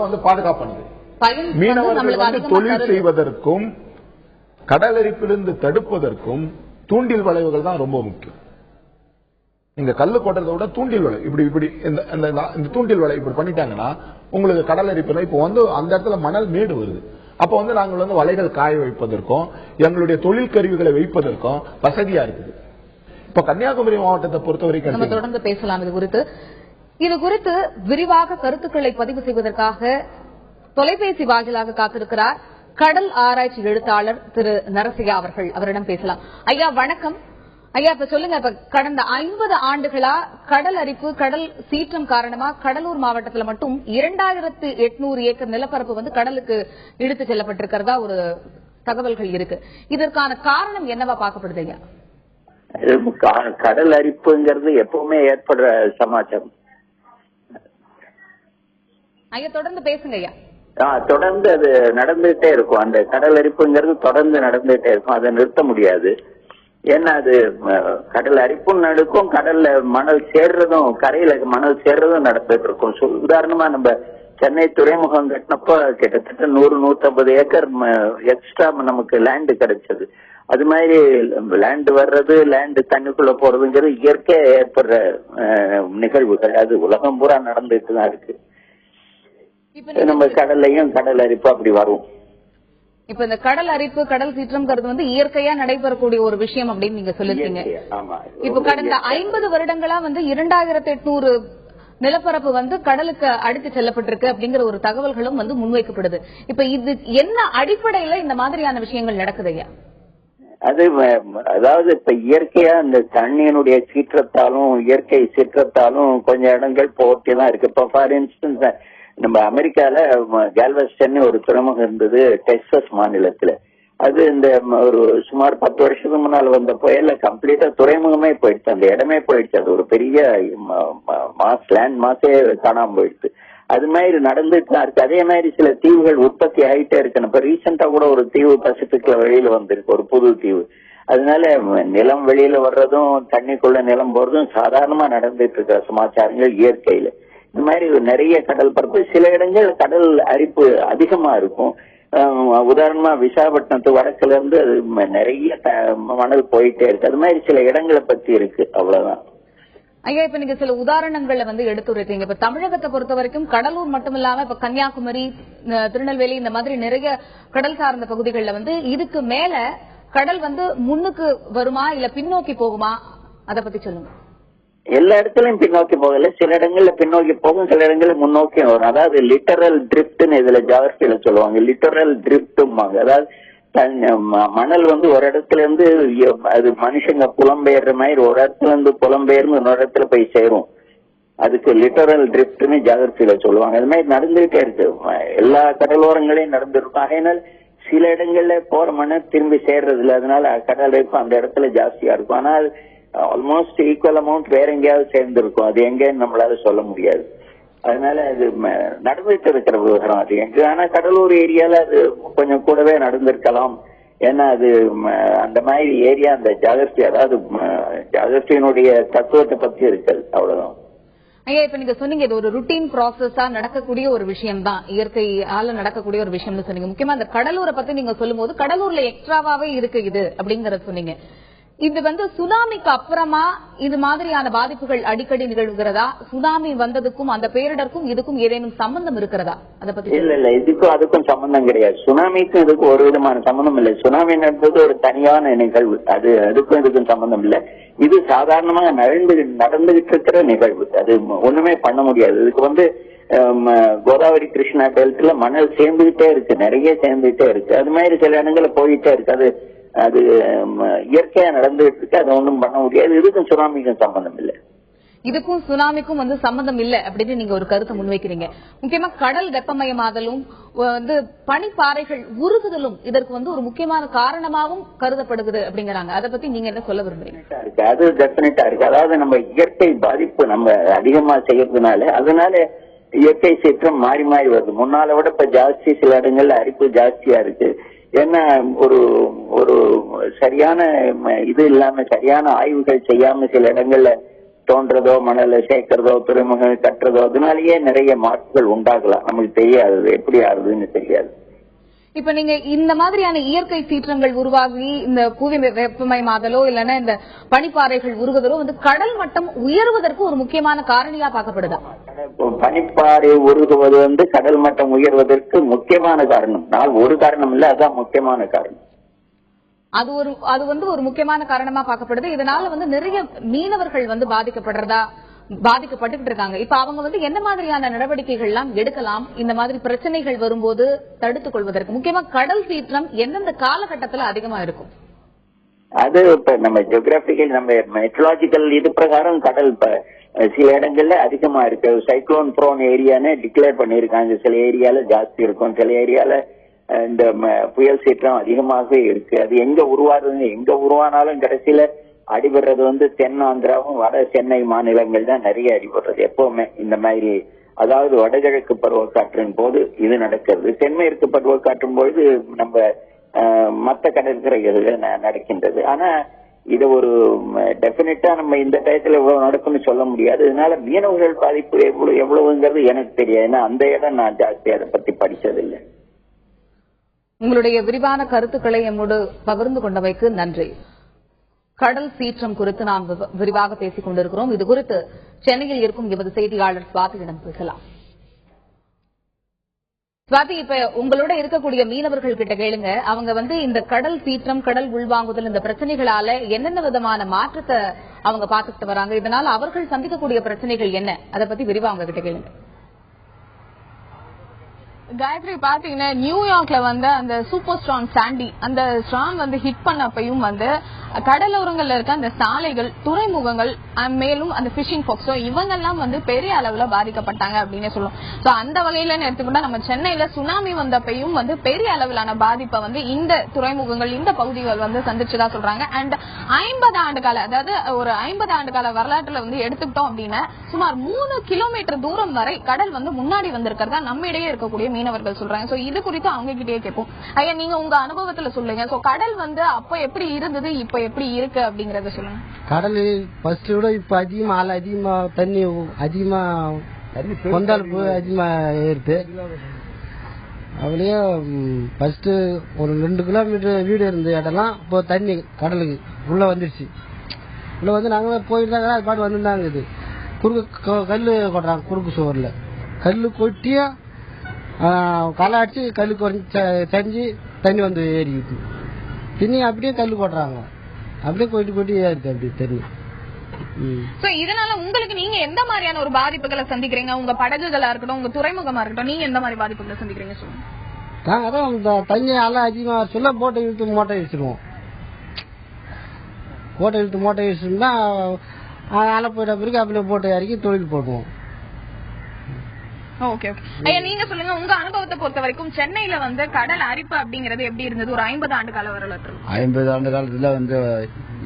வந்து பாதுகாப்பானது. மீனவர்கள் வந்து தொழில் செய்வதற்கும் கடலரிப்பிலிருந்து தடுப்பதற்கும் தூண்டில் வளைவுகள் தான் ரொம்ப முக்கியம். நீங்க கல்லு கொட்டுறதை விட தூண்டில் வலை இப்படி இந்த தூண்டில் வலை இப்படி பண்ணிட்டாங்கன்னா உங்களுக்கு கடலரிப்பு இப்ப வந்து அந்த இடத்துல மணல் மேடு வருது. அப்ப வந்து நாங்கள் வந்து வலைகள் காய வைப்பதற்கும் எங்களுடைய தொழில் கருவிகளை வைப்பதற்கும் வசதியா இருக்குது. இப்ப கன்னியாகுமரி மாவட்டத்தை பொறுத்த வரைக்கும் நம்ம தொடர்ந்து பேசலாம். இது குறித்து விரிவாக கருத்துக்களை பதிவு செய்வதற்காக தொலைபேசி வாயிலாக காத்திருக்கிறார் கடல் ஆராய்ச்சி எழுத்தாளர் திரு நரசியா அவர்கள். அவரிடம் பேசலாம். ஐயா வணக்கம். ஐயா இப்ப சொல்லுங்க, இப்ப கடந்த 50 ஆண்டுகளா கடல் அரிப்பு கடல் சீற்றம் காரணமா கடலூர் மாவட்டத்தில் மட்டும் 2800 ஏக்கர் நிலப்பரப்பு வந்து கடலுக்கு இழுத்து செல்லப்பட்டிருக்கிறதா ஒரு தகவல்கள் இருக்கு. இதற்கான காரணம் என்னவா பார்க்கப்படுது ஐயா? கடல் அரிப்புங்கிறது எப்பவுமே ஏற்படுற சமாச்சாரம். ஐயா தொடர்ந்து பேசுங்க ஐயா. தொடர்ந்து அது நடந்துகிட்டே இருக்கும். அந்த கடல் அரிப்புங்கிறது தொடர்ந்து நடந்துகிட்டே இருக்கும். அதை நிறுத்த முடியாது. ஏன்னா அது கடல் அரிப்பும் நடக்கும், கடல்ல மணல் சேர்றதும் கரையில மணல் சேர்றதும் நடந்துட்டு இருக்கும். உதாரணமா நம்ம சென்னை துறைமுகம் கட்டினப்ப கிட்டத்தட்ட 100-150 ஏக்கர் எக்ஸ்ட்ரா நமக்கு லேண்டு கிடைச்சது. அது மாதிரி லேண்டு வர்றது லேண்டு தண்ணிக்குள்ள போறதுங்கிறது இயற்கையா ஏற்படுற நிகழ்வுகள். அது உலகம் பூரா நடந்துட்டு தான் இருக்கு. நம்ம கடல்லையும் கடல் அரிப்பு அப்படி வரும். இப்ப இந்த கடல் அரிப்பு கடல் சீற்றம்ங்கிறது வந்து இயற்கையா நடைபெறக்கூடிய ஒரு விஷயம் அப்படின்னு நீங்க சொல்லிருக்கீங்க. இப்ப கடந்த 50 வருடங்களா வந்து 2800 நிலப்பரப்பு வந்து கடலுக்கு அடித்து செல்லப்பட்டிருக்கு அப்படிங்கிற ஒரு தகவல்களும் வந்து முன்வைக்கப்படுது. இப்ப இது என்ன அடிப்படையில இந்த மாதிரியான விஷயங்கள் நடக்குது ஐயா? அது அதாவது இப்ப இயற்கையா இந்த தண்ணியினுடைய சீற்றத்தாலும் இயற்கை சீற்றத்தாலும் கொஞ்சம் இடங்கள் போட்டிதான் இருக்கு. இப்ப ஃபார் இன்ஸ்டன்ஸ் நம்ம அமெரிக்கால கேல்வெஸ்டன் ஒரு துறைமுகம் இருந்தது டெக்சாஸ் மாநிலத்துல. அது இந்த ஒரு சுமார் 10 வருஷத்துக்கு முன்னால் வந்த புயல்ல கம்ப்ளீட்டா துறைமுகமே போயிடுச்சு, அந்த இடமே போயிடுச்சு. அது ஒரு பெரிய லேண்ட் மாசே காணாம போயிடுச்சு. அது மாதிரி நடந்துட்டு தான் இருக்கு. அதே மாதிரி சில தீவுகள் உற்பத்தி ஆகிட்டே இருக்கு. இப்ப ரீசெண்டா கூட ஒரு தீவு பசிபிக்ல வெளியில வந்திருக்கு, ஒரு புது தீவு. அதனால நிலம் வெளியில வர்றதும் தண்ணிக்குள்ள நிலம் போறதும் சாதாரணமா நடந்துட்டு இருக்கிற சமாச்சாரங்கள் இயற்கையில. இந்த மாதிரி நிறைய கடல் பரப்பு, சில இடங்கள் கடல் அரிப்பு அதிகமா இருக்கும். உதாரணமா விசாகப்பட்டினத்து வடக்குல இருந்து அது நிறைய மணல் போயிட்டே இருக்கு. அது மாதிரி சில இடங்களை பத்தி இருக்கு. அவ்வளவுதான் ஐயா. இப்ப நீங்க சில உதாரணங்களை வந்து எடுத்துரைத்தீங்க. இப்ப தமிழகத்தை பொறுத்த வரைக்கும் கடலூர் மட்டும் இல்லாம இப்ப கன்னியாகுமரி, திருநெல்வேலி இந்த மாதிரி நிறைய கடல் சார்ந்த பகுதிகளில் வந்து இதுக்கு மேல கடல் வந்து முன்னுக்கு வருமா இல்ல பின்னோக்கி போகுமா, அதை பத்தி சொல்லுங்க. எல்லா இடத்துலயும் பின்னோக்கி போகல, சில இடங்கள்ல பின்னோக்கி போகும், சில இடங்கள்ல முன்னோக்கி வரும். அதாவது லிட்டரல் ட்ரிப்ட்னு இதுல ஜாகிரபியில சொல்லுவாங்க. லிட்டரல் ட்ரிப்ட்பாங்க. அதாவது மணல் வந்து ஒரு இடத்துல இருந்து அது மனுஷங்க புலம்பெயர்ற மாதிரி ஒரு இடத்துல இருந்து புலம்பெயர்ந்து இன்னொரு இடத்துல போய் சேரும். அதுக்கு லிட்டரல் ட்ரிப்ட்னு ஜாகிரபியில சொல்லுவாங்க. அது மாதிரி நடந்துகிட்டே இருக்கு, எல்லா கடலோரங்களையும் நடந்துருக்கும். அதனால சில இடங்கள்ல போற மணல் திரும்பி சேர்றது இல்லை. அதனால கடல் இருக்கும் அந்த இடத்துல ஜாஸ்தியா இருக்கும். ஆனால் ஆல்மோஸ்ட் ஈக்குவல் அமௌண்ட் வேற எங்கேயாவது சேர்ந்திருக்கும். அது எங்கன்னு நம்மளால சொல்ல முடியாது. அதனால அது நடந்துட்டு இருக்கிற விவகாரம். அது எங்க ஆனா கடலூர் ஏரியால அது கொஞ்சம் கூடவே நடந்திருக்கலாம். ஏன்னா அது அந்த மாதிரி ஏரியா அந்த ஜாகிரபி, அதாவது ஜாகிரபியினுடைய தத்துவத்தை பத்தி இருக்குது. அவ்வளவுதான் ஐயா. இப்ப நீங்க சொன்னீங்க இது ஒரு ருட்டீன் ப்ராசஸா நடக்கக்கூடிய ஒரு விஷயம் தான், இயற்கையால நடக்கக்கூடிய ஒரு விஷயம்னு சொன்னீங்க. முக்கியமா அந்த கடலூரை பத்தி நீங்க சொல்லும் போது கடலூர்ல எக்ஸ்ட்ராவாவே இருக்கு இது அப்படிங்கறத சொன்னீங்க. இது வந்து சுனாமிக்கு அப்புறமா இது மாதிரியான பாதிப்புகள் அடிக்கடி நிகழ்கிறதா? சுனாமி வந்ததுக்கும் அந்த பேரிடருக்கும் இதுக்கும் ஏதேனும் சம்பந்தம் இருக்கிறதா? அதை பத்தி இல்ல இதுக்கும் அதுக்கும் சம்பந்தம் கிடையாது. சுனாமிக்கும் இதுக்கும் ஒரு விதமான சம்பந்தம் இல்லை. சுனாமி நடந்தது ஒரு தனியான நிகழ்வு, அது அதுக்கும் இதுக்கும் சம்பந்தம் இல்லை. இது சாதாரணமாக நடந்துகிட்டு இருக்கிற நிகழ்வு. அது ஒண்ணுமே பண்ண முடியாது. இதுக்கு வந்து கோதாவரி கிருஷ்ணா டெல்ட்ல மணல் சேர்ந்துகிட்டே இருக்கு, நிறைய சேர்ந்துகிட்டே இருக்கு. அது மாதிரி சில இடங்கள்ல போயிட்டே இருக்கு. அது இயற்கையா நடந்துட்டு இருக்கு. அது ஒண்ணும் பண்ண முடியாது. இதுக்கும் சுனாமிக்கும் சம்பந்தம் இல்லை. இதுக்கும் சுனாமிக்கும் வந்து சம்பந்தம் இல்லை அப்படின்னு நீங்க ஒரு கருத்தை முன்வைக்கிறீங்க. முக்கியமா கடல் வெப்பமயமாதலும் வந்து பனிப்பாறைகள் உருகுதலும் இதற்கு வந்து ஒரு முக்கியமான காரணமாகவும் கருதப்படுகிறது அப்படிங்கிறாங்க. அதை பத்தி நீங்க என்ன சொல்ல விரும்புறீங்க? அது டெஃபினட்டா இருக்கு. அதாவது நம்ம இயற்கை பாதிப்பு நம்ம அதிகமா செய்யறதுனால அதனால இயற்கை சீற்றம் மாறி மாறி வருது. முன்னால விட இப்ப ஜாஸ்தி, சில இடங்கள்ல அரிப்பு ஜாஸ்தியா இருக்கு. ஏன்னா ஒரு ஒரு சரியான இது இல்லாம சரியான ஆய்வுகள் செய்யாம சில இடங்கள்ல தோன்றதோ மணல சேர்க்கிறதோ துறைமுகம் கட்டுறதோ அதனாலேயே நிறைய மாற்றங்கள் உண்டாகலாம். நமக்கு தெரியாது எப்படி ஆகுதுன்னு தெரியாது. இப்ப நீங்க இந்த மாதிரியான இயற்கை சீற்றங்கள் உருவாகி இந்த புவி வெப்பமயமாதலோ இல்லைன்னா இந்த பனிப்பாறைகள் உருகுதலோ வந்து கடல் மட்டம் உயர்வதற்கு ஒரு முக்கியமான காரணியா பார்க்கப்படுதா? பனிப்பாறை உருகுவது வந்து கடல் மட்டம் உயர்வதற்கு முக்கியமான காரணம். ஒரு காரணம் இல்ல, அதான் முக்கியமான காரணம். அது வந்து ஒரு முக்கியமான காரணமா பார்க்கப்படுது. இதனால வந்து நிறைய மீனவர்கள் வந்து பாதிக்கப்பட்டு இருக்காங்க. இப்ப அவங்க வந்து என்ன மாதிரியான நடவடிக்கைகள் எல்லாம் எடுக்கலாம் இந்த மாதிரி பிரச்சனைகள் வரும்போது தடுத்துக் கொள்வதற்கு? முக்கியமா கடல் சீற்றம் எந்தெந்த காலகட்டத்தில் அதிகமா இருக்கும்? அது இப்ப நம்ம ஜியோகிராபிக்கல் நம்ம மெட்ரலாஜிக்கல் இது பிரகாரம் கடல் சில இடங்கள்ல அதிகமா இருக்கு. சைக்ளோன் ப்ரோன் ஏரியான்னு டிக்ளேர் பண்ணிருக்காங்க. சில ஏரியால ஜாஸ்தி இருக்கும், சில ஏரியால இந்த புயல் சீற்றம் அதிகமாகவே இருக்கு. அது எங்க உருவானாலும் கடைசியில அடிபடுறது வந்து தென் ஆந்திராவும் வட சென்னை மாநிலங்கள் தான் நிறைய அடிபடுறது எப்பவுமே இந்த மாதிரி. அதாவது வடகிழக்கு பருவக்காற்றின் போது இது நடக்கிறது, தென்மேற்கு பருவக்காற்றும் பொழுது நம்ம மற்ற கடற்கரைகள்ல நடக்கின்றது. ஆனா இது ஒரு டெபினட்டா நம்ம இந்த டயத்துல இவ்வளவு நடக்கும்னு சொல்ல முடியாது. இதனால மீனவர்கள் பாதிப்பு எவ்வளவுங்கிறது எனக்கு தெரியாது. ஏன்னா அந்த இடம் நான் ஜாஸ்தி அதை பத்தி படிச்சதில்லை. உங்களுடைய விரிவான கருத்துக்களை நம்மோடு பகிர்ந்து கொண்டமைக்கு நன்றி. கடல் சீற்றம் குறித்து நாம் விரிவாக பேசிக் கொண்டிருக்கிறோம். இது குறித்து சென்னையில் இருக்கும் எமது செய்தியாளர் சுவாதியிடம் பேசலாம். சுவாதி, இப்ப உங்களோட இருக்கக்கூடிய மீனவர்கள் கிட்ட கேளுங்க. அவங்க வந்து இந்த கடல் சீற்றம், கடல் உள்வாங்குதல் இந்த பிரச்சனைகளால என்னென்ன விதமான மாற்றத்தை அவங்க பார்த்துட்டு வராங்க, இதனால அவர்கள் சந்திக்கக்கூடிய பிரச்சனைகள் என்ன, அதை பத்தி விரிவா அவங்க கிட்ட கேளுங்க. காயத்ரி, பாத்தீங்கன்னா நியூயார்க்ல வந்து அந்த சூப்பர் ஸ்டார்ம் சாண்டி அந்த ஸ்டார்ம் வந்து ஹிட் பண்ணப்பையும் வந்து கடலோரங்கள்ல இருக்க அந்த சாலைகள், துறைமுகங்கள், மேலும் அந்த பிஷிங் போக்ஸோ இவங்கெல்லாம் வந்து பெரிய அளவுல பாதிக்கப்பட்டாங்க அப்படின்னு சொல்லுவோம். சோ அந்த வகையில எடுத்துக்கிட்டா நம்ம சென்னையில சுனாமி வந்தப்பையும் வந்து பெரிய அளவிலான பாதிப்பை வந்து இந்த துறைமுகங்கள், இந்த பகுதிகள் வந்து சந்திச்சுதா சொல்றாங்க. அண்ட் 50 ஆண்டு கால, அதாவது ஒரு 50 ஆண்டு கால வரலாற்றுல வந்து எடுத்துக்கிட்டோம் அப்படின்னா சுமார் 3 கிலோமீட்டர் தூரம் வரை கடல் வந்து முன்னாடி வந்திருக்கிறதா நம்ம இடையே இருக்கக்கூடிய மீனவர்கள் சொல்றாங்க. சோ இது குறித்து அவங்க கிட்டே கேட்போம். ஐயா, நீங்க உங்க அனுபவத்துல சொல்லுங்க. சோ கடல் வந்து அப்ப எப்படி இருந்தது, இப்ப எப்படி இருக்கு அப்படிங்கறத சொல்லுங்க. கடல் ஃபர்ஸ்ட் விட இப்ப அதிகமா தண்ணி அதிகமா கொந்தளிப்பு அதிகமா இருக்கு. அப்படியே ஃபர்ஸ்ட் ஒரு 2 கிலோமீட்டர் வீடு இருந்த இடம்லாம் இப்போ தண்ணி கடலுக்கு உள்ள வந்துருச்சு. உள்ள வந்து நாங்க போயிட்டு தான் அது பாட்டு வந்துருந்தாங்க. இது குறுக்கு கல்லு கொட்டுறாங்க, குறுக்கு சுவர்ல கல்லு கொட்டியா களை அடிச்சு கல்லு செஞ்சு தண்ணி வந்து ஏறிக்கிட்டு பின்னி அப்படியே கல்லு கொட்டுறாங்க. அப்படியே கொட்டி ஏறிச்சு அப்படி தண்ணி. இதனால உங்களுக்கு நீங்க எந்த மாதிரியான ஒரு பாதிப்புகளை சந்திக்கிறீங்க? உங்க படகுகளா இருக்கட்டும், உங்க துறைமுகமா இருக்கட்டும், நீங்க எந்த மாதிரி பாதிப்புகளை சந்திக்கிறீங்க சொல்லுங்க. நாங்க அதான் இந்த தண்ணி எல்லாம் அதிகமா சொல்ல போட்டை இழுத்து மூட்டை வச்சிருவோம். போட்டை இழுத்து மூட்டை வச்சிருந்தா ஆளை போயிட்ட பிறகு அப்படியே போட்டை இறக்கி தொழில் போடுவோம். Okay okay. ஐயா, நீங்க சொல்லுங்க, உங்க அனுபவத்தை பொறுத்த வரைக்கும் சென்னையில வந்து கடல் அரிப்பு அப்படிங்கறது எப்படி இருந்தது ஒரு 50 ஆண்டு கால வரலாற்று? 50 ஆண்டு காலத்துல வந்து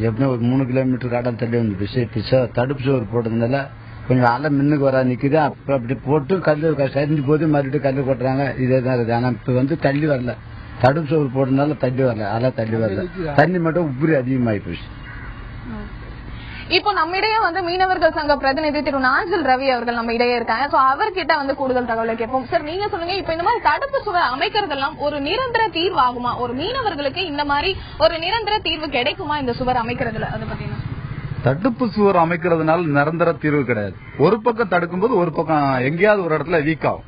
எப்படியும் ஒரு 3 கிலோமீட்டர் கடல் தள்ளி வந்து தடுப்பு சுவர் போட்டதுனால கொஞ்சம் அலை மின்னுக்கு வர நிக்குது. அப்ப அப்படி போட்டு கல்லு சரிஞ்சு போது மறுபடியும் கல்லு கொட்டுறாங்க. இதே தான் இருக்குது. ஆனா இப்ப வந்து தள்ளி வரல, தடுப்பு சுவர் போட்டதுனால தள்ளி வரல, அலை தள்ளி வரல, தண்ணி மட்டும் உப்புரி அதிகமாகி போச்சு. இப்போ நம்ம இடையே வந்து மீனவர்கள் சங்க பிரதிநிதி திரு நாஞ்சில் ரவி அவர்கள் நம்ம இடையே இருக்காங்க. சோ அவர்கிட்ட வந்து கூடுதல் தகவலை கேட்போம். சார், நீங்க சொல்லுங்க, இப்ப இந்த மாதிரி தடுப்பு சுவர் அமைக்கிறதெல்லாம் ஒரு நிரந்தர தீர்வு ஆகுமா? ஒரு மீனவர்களுக்கு இந்த மாதிரி ஒரு நிரந்தர தீர்வு கிடைக்குமா இந்த சுவர் அமைக்கிறதுல? அதை பத்தி தடுப்பு சுவர் அமைக்கிறதுனால நிரந்தர தீர்வு கிடையாது. ஒரு பக்கம் தடுக்கும் போது ஒரு பக்கம் எங்கேயாவது ஒரு இடத்துல வீக் ஆகும்,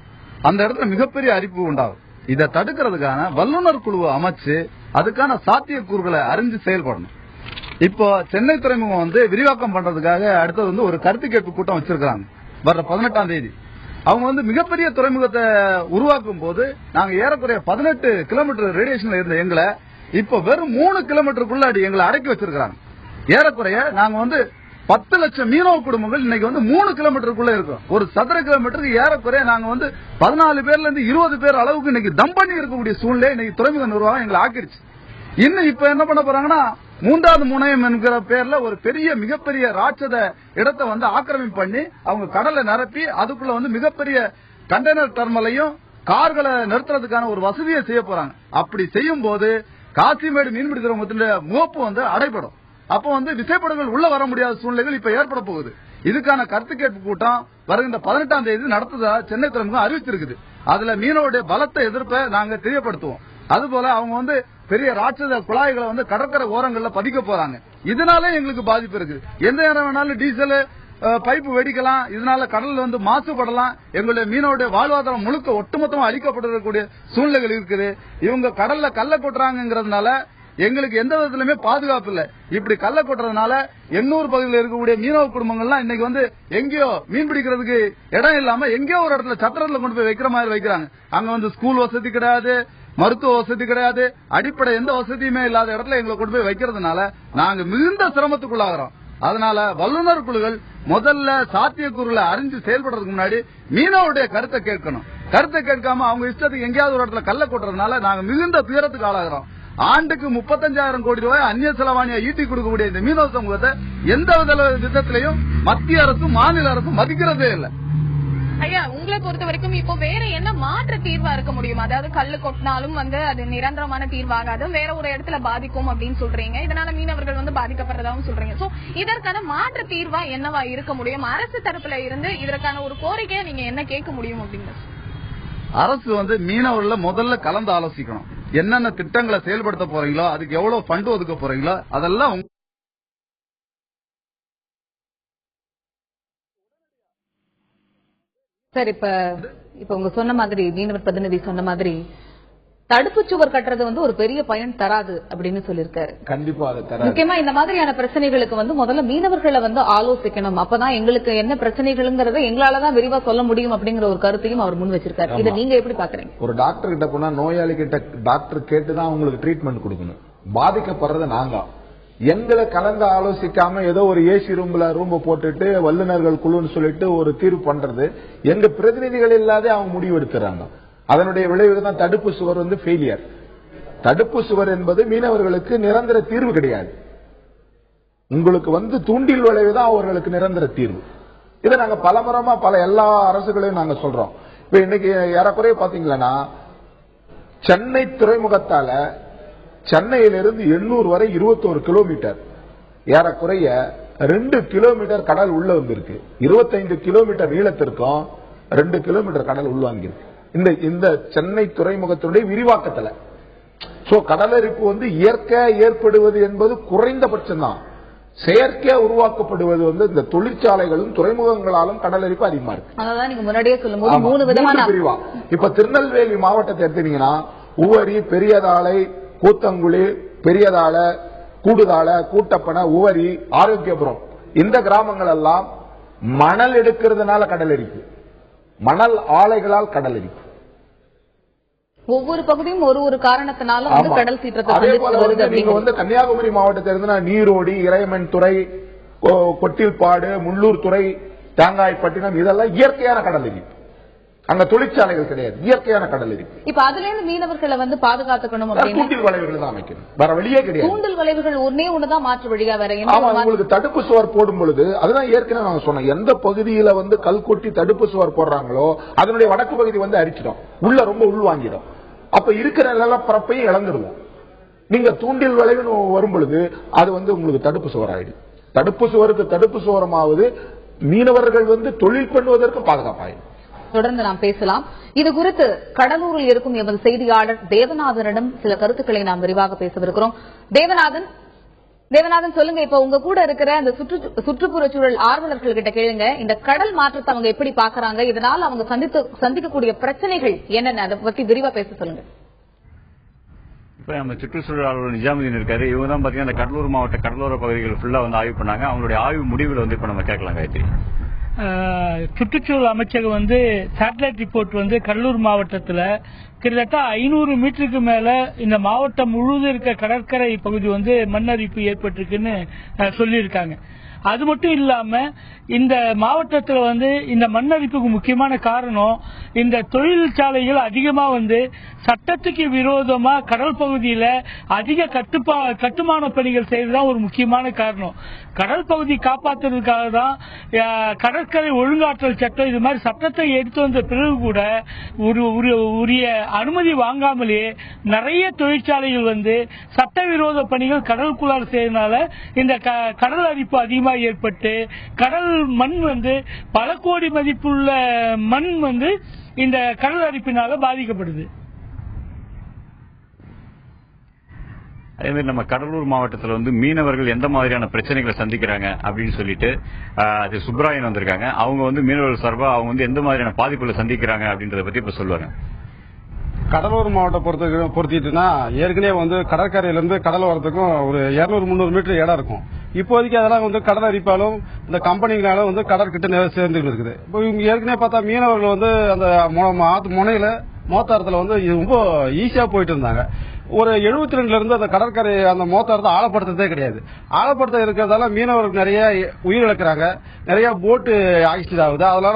அந்த இடத்துல மிகப்பெரிய அரிப்பு உண்டாகும். இதை தடுக்கிறதுக்கான வல்லுநர் குழுவை அமைச்சு அதுக்கான சாத்தியக்கூறுகளை அறிஞ்சு செயல்படணும். இப்போ சென்னை துறைமுகம் வந்து விரிவாக்கம் பண்றதுக்காக அடுத்தது வந்து ஒரு கருத்து கேட்பு கூட்டம் வச்சிருக்காங்க வர்ற 18ஆம் தேதி. அவங்க வந்து மிகப்பெரிய துறைமுகத்தை உருவாக்கும் போது நாங்க ஏறக்குறைய 18 கிலோமீட்டர் ரேடியேஷன்ல இருந்த எங்களை இப்ப வெறும் 3 கிலோமீட்டருக்குள்ள எங்களை அடக்கி வச்சிருக்காங்க. ஏறக்குறைய நாங்க வந்து 10 லட்சம் மீனவ குடும்பங்கள் இன்னைக்கு வந்து 3 கிலோமீட்டருக்குள்ள இருக்கும். ஒரு சதுர கிலோமீட்டருக்கு ஏறக்குறைய நாங்க வந்து 14 பேர்ல இருந்து 20 பேர் அளவுக்கு இன்னைக்கு தம் பண்ணி இருக்கக்கூடிய சூழ்நிலை இன்னைக்கு துறைமுக நிர்வாகம் எங்களை ஆக்கிருச்சு. இன்னும் இப்ப என்ன பண்ண போறாங்கன்னா 3வது முனையம் என்கிற பேர்ல ஒரு பெரிய மிகப்பெரிய ராட்சத இடத்தை வந்து ஆக்கிரமிப்பு பண்ணி அவங்க கடலை நிரப்பி அதுக்குள்ள வந்து மிகப்பெரிய கண்டெய்னர் டெர்மினலையும் கார்களை நிறுத்துறதுக்கான ஒரு வசதியை செய்ய போறாங்க. அப்படி செய்யும் போது காசிமேடு மீன்பிடி துறைமுகத்தினுடைய முகப்பு வந்து அடைபடும். அப்போ வந்து விசைப்படகுகள் உள்ள வர முடியாத சூழ்நிலைகள் இப்ப ஏற்பட போகுது. இதுக்கான கருத்து கேட்பு கூட்டம் வருகின்ற 18ஆம் தேதி நடத்துதா சென்னை துறைமுகம் அறிவிச்சிருக்குது. அதுல மீனவருடைய பலத்த எதிர்ப்பை நாங்க தெரியப்படுத்துவோம். அதுபோல அவங்க வந்து பெரிய ராட்சத குழாய்களை வந்து கடற்கரை ஓரங்கள்ல பதிக்க போறாங்க. இதனால எங்களுக்கு பாதிப்பு இருக்கு. எந்த நேரம் வேணாலும் டீசல் பைப்பு வெடிக்கலாம். இதனால கடல் வந்து மாசுபடலாம். எங்களுடைய மீனவருடைய வாழ்வாதாரம் முழுக்க ஒட்டுமொத்தமா அளிக்கப்பட்டிருக்கக்கூடிய சூழ்நிலைகள் இருக்குது. இவங்க கடல்ல கல்ல கொட்டுறாங்கிறதுனால எங்களுக்கு எந்த விதத்திலுமே பாதுகாப்பு இல்ல. இப்படி கல்ல கொட்டுறதுனால எண்ணூர் பகுதியில் இருக்கக்கூடிய மீனவ குடும்பங்கள்லாம் இன்னைக்கு வந்து எங்கேயோ மீன் பிடிக்கிறதுக்கு இடம் இல்லாம எங்கேயோ ஒரு இடத்துல சத்திரத்துல கொண்டு போய் வைக்கிற மாதிரி வைக்கிறாங்க. அங்க வந்து ஸ்கூல் வசதி கிடையாது, மருத்துவ வசதி கிடையாது, அடிப்படை எந்த வசதியுமே இல்லாத இடத்துல எங்களை கொண்டு போய் வைக்கிறதுனால நாங்க மிகுந்த சிரமத்துக்குள்ளாகிறோம். அதனால வல்லுநர் குழுக்கள் முதல்ல சாத்தியக்கூறுகளை அறிஞ்சு செயல்படுறதுக்கு முன்னாடி மீனவருடைய கருத்தை கேட்கணும். கருத்தை கேட்காம அவங்க இஷ்டத்துக்கு எங்கேயாவது ஒரு இடத்துல கல்ல கொட்டுறதுனால நாங்க மிகுந்த துயரத்துக்கு ஆளாகிறோம். ஆண்டுக்கு 35,000 கோடி ரூபாய் அந்நிய செலவாணியா ஈட்டி கொடுக்கக்கூடிய இந்த மீனவ சமூகத்தை எந்த விதத்திலையும் மத்திய அரசும் மாநில அரசும் மதிக்கிறதே இல்லை. ஐயா, உங்களை பொறுத்த வரைக்கும் இப்போ வேற என்ன மாற்று தீர்வா இருக்க முடியும்? அதாவது கல்லு கொட்டினாலும் வந்து அது நிரந்தரமான தீர்வாகாது, வேற ஒரு இடத்துல பாதிக்கும் அப்படின்னு சொல்றீங்க. இதனால மீனவர்கள் வந்து பாதிக்கப்படுறதாவும் சொல்றீங்க. சோ இதற்கான மாற்று தீர்வா என்னவா இருக்க முடியும்? அரசு தரப்புல இருந்து இதற்கான ஒரு கோரிக்கையை நீங்க என்ன கேட்க முடியும் அப்படின்னு? அரசு வந்து மீனவர்கள முதல்ல கலந்து ஆலோசிக்கணும். என்னென்ன திட்டங்களை செயல்படுத்த போறீங்களோ, அதுக்கு எவ்வளவு ஃபண்ட் ஒதுக்க போறீங்களோ அதெல்லாம் சார். இப்ப உங்க சொன்ன மாதிரி மீனவர் பிரதிநிதி சொன்ன மாதிரி தடுப்பு சுவர் கட்டுறது வந்து ஒரு பெரிய பயன் தராது அப்படின்னு சொல்லியிருக்காரு. கண்டிப்பா அது தராது. முக்கியமா இந்த மாதிரியான பிரச்சனைகளுக்கு வந்து முதல்ல மீனவர்களை வந்து ஆலோசிக்கணும். அப்பதான் எங்களுக்கு என்ன பிரச்சனைகள்ங்கறத எங்களாலதான் விரிவா சொல்ல முடியும் அப்படிங்கிற ஒரு கருத்தையும் அவர் முன் வச்சிருக்காரு. இதை நீங்க எப்படி பாக்குறீங்க? ஒரு டாக்டர் கிட்ட போனா நோயாளி கிட்ட டாக்டர் கேட்டுதான் அவங்களுக்கு ட்ரீட்மெண்ட் கொடுக்கணும். பாதிக்கப்படுறது நாங்க. எங்களை கலந்து ஆலோசிக்காம ஏதோ ஒரு ஏசி ரூம் போட்டுட்டு வல்லுநர்கள் குழுன்னு சொல்லிட்டு ஒரு தீர்வு பண்றது எங்க பிரதிநிதிகள் இல்லாத அவங்க முடிவு எடுக்கிறாங்க. அதனுடைய விளைவு தான் தடுப்பு சுவர் வந்து ஃபெயிலியர். தடுப்பு சுவர் என்பது மீனவர்களுக்கு நிரந்தர தீர்வு கிடையாது. உங்களுக்கு வந்து தூண்டில் விளைவுதான் அவர்களுக்கு நிரந்தர தீர்வு. இதை நாங்க பலமுறமா எல்லா அரசுகளையும் நாங்க சொல்றோம். இப்ப இன்னைக்கு ஏறக்குறைய பாத்தீங்கன்னா சென்னை துறைமுகத்தால சென்னையிலிருந்து 800 வரை 21 கிலோமீட்டர், ஏறக்குறைய 2 கிலோமீட்டர் கடல் உள்ள வந்திருக்கு. 25 கிலோமீட்டர் நீளத்திற்கும் 2 கிலோமீட்டர் கடல் உள்வாங்கியிருக்கு இந்த சென்னை துறைமுகத்தினுடைய விரிவாக்கத்துல. சோ கடலரிப்பு வந்து இயற்கையா ஏற்படுவது என்பது குறைந்தபட்சம் தான். செயற்கையா உருவாக்கப்படுவது வந்து இந்த தொழிற்சாலைகளும் துறைமுகங்களாலும் கடலரிப்பு அதிகமா இருக்கு. அதான் நீங்க முன்னாடியே சொல்லும்போது 3 விதமான பிரிவா. இப்ப திருநெல்வேலி மாவட்டத்தை எடுத்தீங்கன்னா உவரி, பெரியதாளை, கூத்தங்குழி, பெரியதாள, கூடுதாள, கூட்டப்பன, உவரி, ஆரோக்கியபுரம் இந்த கிராமங்கள் எல்லாம் மணல் எடுக்கிறதுனால கடலரிப்பு, மணல் ஆலைகளால் கடலரிப்பு. ஒவ்வொரு பகுதியும் ஒரு காரணத்தினால வந்து கடல் சீற்றத்தை நீங்க வந்து கன்னியாகுமரி மாவட்டத்தில் இருந்தா நீரோடி, இறையமன் துறை, கொட்டில்பாடு, முள்ளூர் துறை, தேங்காய்பட்டினம் இதெல்லாம் இயற்கையான கடலரிப்பு. அங்க தொழிற்சாலைகள் கிடையாது, இயற்கையான கடலரிப்பு. இப்ப அதுல இருந்து மீனவர்களை வந்து பாதுகாத்துக்கணும் அப்படின்னா தூண்டில் வளைவுகள் தான் அமைக்கணும், வேற வழியே கிடையாது. தூண்டில் வளைவுகள் ஒண்ணுதான் மாற்று வழியா வேற. உங்களுக்கு தடுப்பு சுவர் போடும் பொழுது அதுதான் ஏற்கனவே நாங்க சொன்னோம். எந்த பகுதியில வந்து கல் கொட்டி தடுப்பு சுவர் போடுறாங்களோ அதனுடைய வடக்கு பகுதி வந்து அரிச்சிடும், உள்ள ரொம்ப உள்வாங்கிடும். அப்ப இருக்கிற நிலப்பரப்பையும் இழந்துருவோம். நீங்க தூண்டில் வளைவு வரும் பொழுது அது வந்து உங்களுக்கு தடுப்பு சுவர் ஆயிடும். தடுப்பு சுவருக்கு தடுப்பு சுவரமாவது மீனவர்கள் வந்து தொழில் பண்ணுவதற்கு பாதுகாப்பாயிடும். தொடர்ந்து நாம் பேசலாம். இது குறித்து கடலூரில் இருக்கும் எமது செய்தியாளர் தேவநாதனிடம் சில கருத்துக்களை நாம் விரிவாக பேசவிருக்கிறோம். தேவநாதன் சொல்லுங்க, இப்ப உங்க கூட இருக்கிற அந்த சுற்றுப்புற சூழல் ஆர்வலர்கள் கிட்ட கேளுங்க, இந்த கடல் மாற்றத்தை அவங்க எப்படி பாக்குறாங்க, இதனால் அவங்க சந்திக்கக்கூடிய பிரச்சனைகள் என்னென்ன, அதை பத்தி விரிவா பேச சொல்லுங்க. இப்ப நம்ம சுற்றுச்சூழல் ஆர்வலர் நிஜாமுதீன் இருக்காரு. இவங்க தான் பாத்தீங்கன்னா இந்த கடலூர் மாவட்ட கடலோர பகுதிகள் ஃபுல்லா வந்து ஆய்வு பண்ணாங்க. அவங்களுடைய ஆய்வு முடிவுல வந்து இப்ப நம்ம கேட்கலாம். காயத்ரி, சுற்றுச்சூழல் அமைச்சகம் வந்து சேட்டலைட் ரிப்போர்ட் வந்து கடலூர் மாவட்டத்தில் கிட்டத்தட்ட 500 மீட்டருக்கு மேல இந்த மாவட்டம் முழுவதும் இருக்க கடற்கரை பகுதி வந்து மண்ணரிப்பு ஏற்பட்டிருக்குன்னு சொல்லியிருக்காங்க. அது மட்டும் இல்லாம இந்த மாவட்டத்தில் வந்து இந்த மண்ணரிப்புக்கு முக்கியமான காரணம் இந்த தொழிற்சாலைகள் அதிகமா வந்து சட்டத்துக்கு விரோதமா கடல் பகுதியில அதிக கட்டுமான பணிகள் செய்யறதுதான் ஒரு முக்கியமான காரணம். கடல் பகுதி காப்பாற்றுறதுக்காக தான் கடற்கரை ஒழுங்காற்றல் சட்டம் இது மாதிரி சட்டத்தை எடுத்து வந்த பிறகு கூட உரிய அனுமதி வாங்காமலே நிறைய தொழிற்சாலைகள் வந்து சட்டவிரோத பணிகள் கடலுக்குள்ளால் செய்யறதுனால இந்த கடல் அரிப்பு அதிகமாக ஏற்பட்டு கடல் மண் வந்து பல கோடி மதிப்புள்ள மண் வந்து இந்த கடல் அரிப்பினால பாதிக்கப்படுது. அதே மாதிரி நம்ம கடலூர் மாவட்டத்தில் வந்து மீனவர்கள் எந்த மாதிரியான பிரச்சனைகளை சந்திக்கிறாங்க அப்படின்னு சொல்லிட்டு அது சுப்ராயன் வந்திருக்காங்க. அவங்க வந்து மீனவர்கள் சார்பா அவங்க வந்து எந்த மாதிரியான பாதிப்புகளை சந்திக்கிறாங்க அப்படின்றத பத்தி இப்ப சொல்லுவாங்க. கடலூர் மாவட்டம் பொறுத்திட்டுனா ஏற்கனவே வந்து கடற்கரையிலிருந்து கடல் வரதுக்கும் ஒரு 200-300 மீட்டர் இடம் இருக்கும். இப்போதைக்கு அதெல்லாம் வந்து கடல் அரிப்பாலும் இந்த கம்பெனிகளால வந்து கடற்கிட்ட சேர்ந்து இருக்குது. இப்போ ஏற்கனவே பார்த்தா மீனவர்கள் வந்து அந்த முனையில மோத்தாரத்துல வந்து ரொம்ப ஈஸியா போயிட்டு இருந்தாங்க. ஒரு 72 இருந்து அந்த கடற்கரை அந்த மோத்தாரத்தை ஆழப்படுத்துறதே கிடையாது. ஆழப்படுத்த இருக்கிறதால மீனவர்கள் நிறைய உயிரிழக்கிறாங்க, நிறைய போட்டு ஆக்சிடென்ட் ஆகுது, அதனால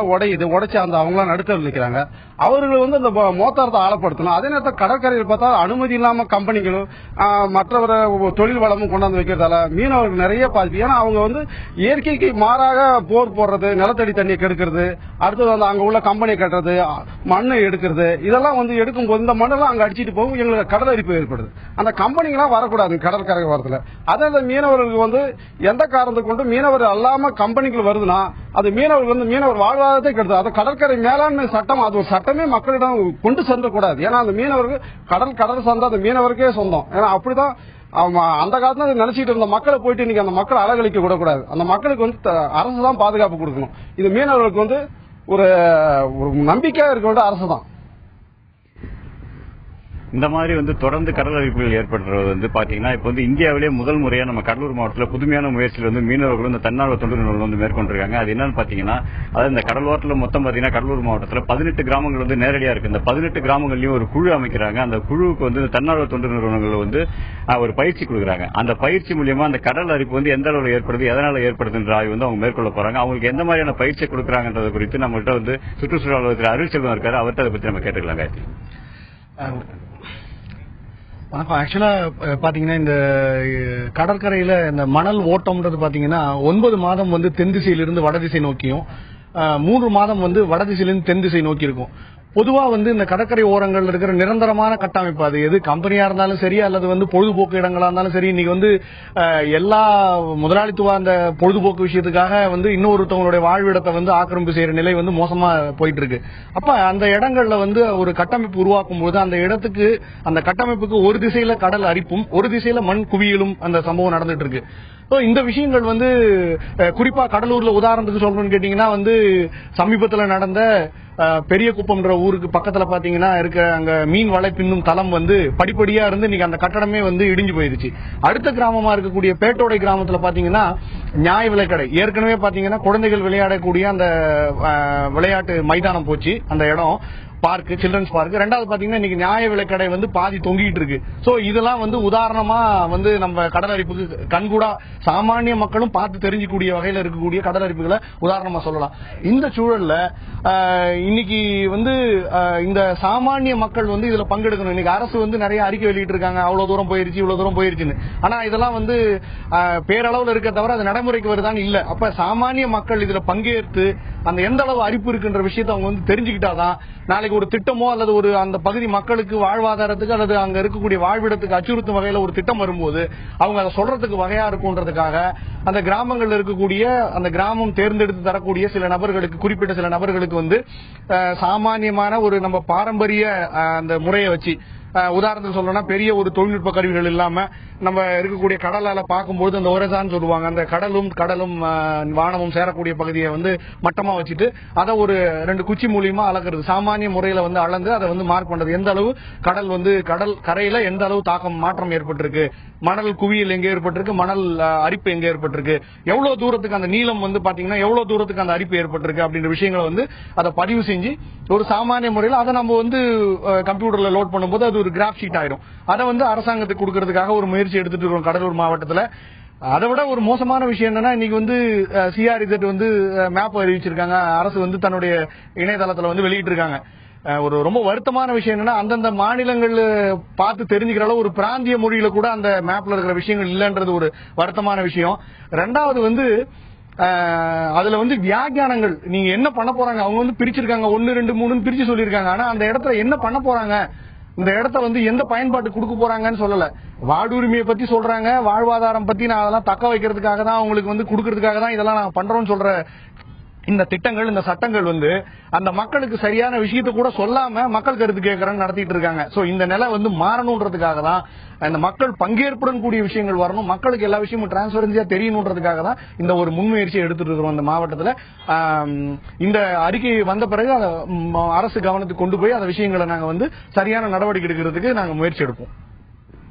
உடைச்சு அந்த அவங்களாம் நடுத்தல் நிற்கிறாங்க. அவர்கள் வந்து அந்த மோத்தாரத்தை ஆழப்படுத்தணும். அதே நேரத்தில் கடற்கரையில் பார்த்தா அனுமதி இல்லாம கம்பெனிகளும் மற்றவர தொழில் வளமும் கொண்டாந்து வைக்கிறதால மீனவர்கள் நிறைய பாதிப்பு. ஏன்னா அவங்க வந்து இயற்கைக்கு மாறாக போர் போடுறது, நிலத்தடி தண்ணியை கெடுக்கிறது, அடுத்தது வந்து அங்க உள்ள கம்பெனி கட்டுறது, மண்ணை எடுக்கிறது, இதெல்லாம் வந்து எடுக்கும் போது இந்த மண்ணெல்லாம் அங்க அடிச்சிட்டு போகும், எங்களுக்கு கடல் அரிப்பு ஏற்படுது. அந்த கம்பெனிகளாம் வரக்கூடாது கடற்கரை வரத்துல. அதே மீனவர்களுக்கு வந்து எந்த காரணத்தை கொண்டு மீனவர் அல்லாம கம்பெனிகள் வருதுன்னா அது மீனவர்கள் வந்து மீனவர் வாழ்வாதாரத்தை கெடுது. அது கடற்கரை மேலாண்மை சட்டம், அது ஒரு சட்டமே மக்களிடம் கொண்டு சென்றக்கூடாது. ஏன்னா அந்த மீனவர்கள் கடல் சார்ந்த அந்த மீனவருக்கே சொந்தம். ஏன்னா அப்படிதான் அந்த காலத்துல நினைச்சிட்டு இருந்த மக்களை போயிட்டு இன்னைக்கு அந்த மக்களை அலகழிக்க விடக்கூடாது. அந்த மக்களுக்கு வந்து அரசு தான் பாதுகாப்பு கொடுக்கணும். இது மீனவர்களுக்கு வந்து ஒரு நம்பிக்கையா இருக்க வேண்டிய அரசு தான். இந்த மாதிரி வந்து தொடர்ந்து கடல் அரிப்புகள் ஏற்படுறது வந்து பாத்தீங்கன்னா இப்ப வந்து இந்தியாவிலேயே முதல் முறையா நம்ம கடலூர் மாவட்டத்தில் புதுமையான முயற்சியில் வந்து மீனவர்கள் இந்த தன்னார்வ தொண்டு நிறுவனம் வந்து மேற்கொண்டிருக்காங்க. அது என்னன்னு பாத்தீங்கன்னா அதாவது இந்த கடலோரத்தில் மொத்தம் பாத்தீங்கன்னா கடலூர் மாவட்டத்தில் 18 கிராமங்கள் வந்து நேரடியா இருக்கு. இந்த 18 கிராமங்கள்லயும் ஒரு குழு அமைக்கிறாங்க. அந்த குழுவுக்கு வந்து தன்னார்வ தொண்டு நிறுவனங்கள் வந்து ஒரு பயிற்சி கொடுக்குறாங்க. அந்த பயிற்சி மூலியமா அந்த கடல் அரிப்பு வந்து எந்த அளவில் ஏற்படுது, எதனால ஏற்படுதுன்ற ஆய்வு வந்து அவங்க மேற்கொள்ள போறாங்க. அவங்களுக்கு எந்த மாதிரியான பயிற்சி கொடுக்குறாங்கன்றது குறித்து நம்மகிட்ட வந்து சுற்றுச்சூழல் அலுவலகத்தில் அருள்செல்வம் இருக்காரு. அவர்கிட்ட அதை பத்தி நம்ம கேட்டுக்கலாம். காயத்ரி வணக்கம். ஆக்சுவலா பாத்தீங்கன்னா இந்த கடற்கரையில இந்த மணல் ஓட்டம்ன்றது பாத்தீங்கன்னா 9 மாதம் வந்து தென் திசையிலிருந்து வடதிசை நோக்கியும் 3 மாதம் வந்து வடதிசையிலிருந்து தென் திசை நோக்கி இருக்கும். பொதுவா வந்து இந்த கடற்கரை ஓரங்கள்ல இருக்கிற நிரந்தரமான கட்டமைப்பு, அது எது கம்பெனியா இருந்தாலும் சரி அல்லது வந்து பொழுதுபோக்கு இடங்களா இருந்தாலும் சரி, இன்னைக்கு வந்து எல்லா முதலாளித்துவ அந்த பொழுதுபோக்கு விஷயத்துக்காக வந்து இன்னொருத்தவங்களுடைய வாழ்விடத்தை வந்து ஆக்கிரமிப்பு செய்யற நிலை வந்து மோசமா போயிட்டு இருக்கு. அப்ப அந்த இடங்கள்ல வந்து ஒரு கட்டமைப்பு உருவாக்கும் போது அந்த இடத்துக்கு அந்த கட்டமைப்புக்கு ஒரு திசையில கடல் அரிப்பும் ஒரு திசையில மண் குவியலும் அந்த சம்பவம் நடந்துட்டு இருக்கு. இந்த விஷயங்கள் வந்து குறிப்பா கடலூர்ல உதாரணத்துக்கு சொல்லணும்னு கேட்டீங்கன்னா வந்து சமீபத்துல நடந்த பெரிய குப்பம்ன்ற ஊருக்கு பக்கத்துல பாத்தீங்கன்னா இருக்க அங்க மீன் வலை பின்னும் தளம் வந்து படிப்படியா இருந்து இன்னைக்கு அந்த கட்டடமே வந்து இடிஞ்சு போயிருச்சு. அடுத்த கிராமமா இருக்கக்கூடிய பேட்டோடை கிராமத்துல பாத்தீங்கன்னா நியாய விலைக்கடை, ஏற்கனவே பாத்தீங்கன்னா குழந்தைகள் விளையாடக்கூடிய அந்த விளையாட்டு மைதானம் போச்சு, அந்த இடம் பார்க், சில்ட்ரன்ஸ் பார்க். ரெண்டாவது பாத்தீங்கன்னா இன்னைக்கு நியாய விலைக்கடை வந்து பாதி தொங்கிட்டு இருக்கு. சோ இதெல்லாம் வந்து உதாரணமா வந்து நம்ம கடல் அரிப்புக்கு கண்கூடா சாமானிய மக்களும் பார்த்து தெரிஞ்சுக்கூடிய வகையில இருக்கக்கூடிய கடல் அரிப்புகளை உதாரணமா சொல்லலாம். இந்த சூழல்ல இன்னைக்கு வந்து இந்த சாமானிய மக்கள் வந்து இதுல பங்கெடுக்கணும். இன்னைக்கு அரசு வந்து நிறைய அறிக்கை வெளியிட்டு இருக்காங்க, அவ்வளவு தூரம் போயிருச்சு இவ்வளவு தூரம் போயிருச்சுன்னு. ஆனா இதெல்லாம் வந்து பேரளவுல இருக்க தவிர அது நடைமுறைக்கு வருதான்னு இல்ல. அப்ப சாமானிய மக்கள் இதுல பங்கேற்று அந்த எந்த அளவு அரிப்பு இருக்குன்ற விஷயத்தை அவங்க வந்து தெரிஞ்சுக்கிட்டாதான் நாளைக்கு ஒரு திட்டமோ அல்லது ஒரு அந்த பகுதி மக்களுக்கு வாழ்வாதாரத்துக்கு அல்லது அங்க இருக்கக்கூடிய வாழ்விடத்துக்கு அச்சுறுத்தும் வகையில ஒரு திட்டம் வரும்போது அவங்க அதை சொல்றதுக்கு வகையா இருக்கும்ன்றதுக்காக அந்த கிராமங்கள்ல இருக்கக்கூடிய அந்த கிராமம் தேர்ந்தெடுத்து தரக்கூடிய சில நபர்களுக்கு, குறிப்பிட்ட சில நபர்களுக்கு வந்து சாமானியமான ஒரு நம்ம பாரம்பரிய அந்த முறையை வச்சு, உதாரணத்துக்கு சொல்லணும்னா பெரிய ஒரு தொழில்நுட்ப கருவிகள் இல்லாம நம்ம இருக்கக்கூடிய கடலால பார்க்கும்போது அந்த ஒரேசான்னு சொல்லுவாங்க, அந்த கடலும் வானமும் சேரக்கூடிய பகுதியை வந்து மட்டமா வச்சுட்டு அதை ஒரு 2 குச்சி மூலியமா அளக்குறது, சாமானிய முறையில வந்து அளந்து அதை வந்து மார்க் பண்றது, எந்த அளவு கடல் கரையில எந்த அளவு மாற்றம் ஏற்பட்டிருக்கு, மணல் குவியல் எங்க ஏற்பட்டிருக்கு, மணல் அரிப்பு எங்க ஏற்பட்டிருக்கு, எவ்வளவு தூரத்துக்கு அந்த நீளம் வந்து பாத்தீங்கன்னா எவ்வளவு தூரத்துக்கு அந்த அரிப்பு ஏற்பட்டிருக்கு அப்படின்ற விஷயங்களை வந்து அதை பதிவு செஞ்சு ஒரு சாமானிய முறையில் அதை நம்ம வந்து கம்ப்யூட்டர்ல லோட் பண்ணும்போது அது ஒரு கிராஃப் ஷீட் ஆயிடும். அதை வந்து அரசாங்கத்துக்கு கொடுக்கறதுக்காக ஒரு முயற்சி எடுத்துட்டு இருக்கோம் கடலூர் மாவட்டத்தில். அதை விட ஒரு மோசமான விஷயம் என்னன்னா இன்னைக்கு வந்து CRZ வந்து மேப் அறிவிச்சிருக்காங்க, அரசு வந்து தன்னுடைய இணையதளத்துல வந்து வெளியிட்டு இருக்காங்க. ஒரு ரொம்ப வருத்தமான விஷயம் என்னன்னா அந்தந்த மாநிலங்கள் பார்த்து தெரிஞ்சுக்கிற அளவு ஒரு பிராந்திய மொழியில கூட அந்த மேப்ல இருக்கிற விஷயங்கள் இல்லைன்றது ஒரு வருத்தமான விஷயம். ரெண்டாவது வந்து அதுல வந்து வியாக்கியானங்கள் நீங்க என்ன பண்ண போறாங்க, அவங்க வந்து பிரிச்சிருக்காங்க 1 2 3 பிரிச்சு சொல்லியிருக்காங்க. ஆனா அந்த இடத்துல என்ன பண்ண போறாங்க, இந்த இடத்த வந்து எந்த பயன்பாட்டு கொடுக்க போறாங்கன்னு சொல்லல. வாழ்வுரிமையை பத்தி சொல்றாங்க, வாழ்வாதாரம் பத்தி நான் அதெல்லாம் தக்க வைக்கிறதுக்காக தான் அவங்களுக்கு வந்து கொடுக்கறதுக்காக தான் இதெல்லாம் நாங்க பண்றோம்னு சொல்ற இந்த திட்டங்கள் இந்த சட்டங்கள் வந்து அந்த மக்களுக்கு சரியான விஷயத்தை கூட சொல்லாம மக்கள் கருத்து கேட்கறன்னு நடத்திட்டு இருக்காங்க. சோ இந்த நிலை வந்து மாறணும்ன்றதுக்காக தான் அந்த மக்கள் பங்கேற்புடன் கூடிய விஷயங்கள் வரணும், மக்களுக்கு எல்லா விஷயமும் டிரான்ஸ்பரன்சியா தெரியணும்ன்றதுக்காக தான் இந்த ஒரு முன்முயற்சியை எடுத்துட்டு இருக்கிறோம். அந்த மாவட்டத்துல இந்த அறிக்கை வந்த பிறகு அதை அரசு கவனத்துக்கு கொண்டு போய் அந்த விஷயங்களை நாங்க வந்து சரியான நடவடிக்கை எடுக்கிறதுக்கு நாங்க முயற்சி எடுப்போம்.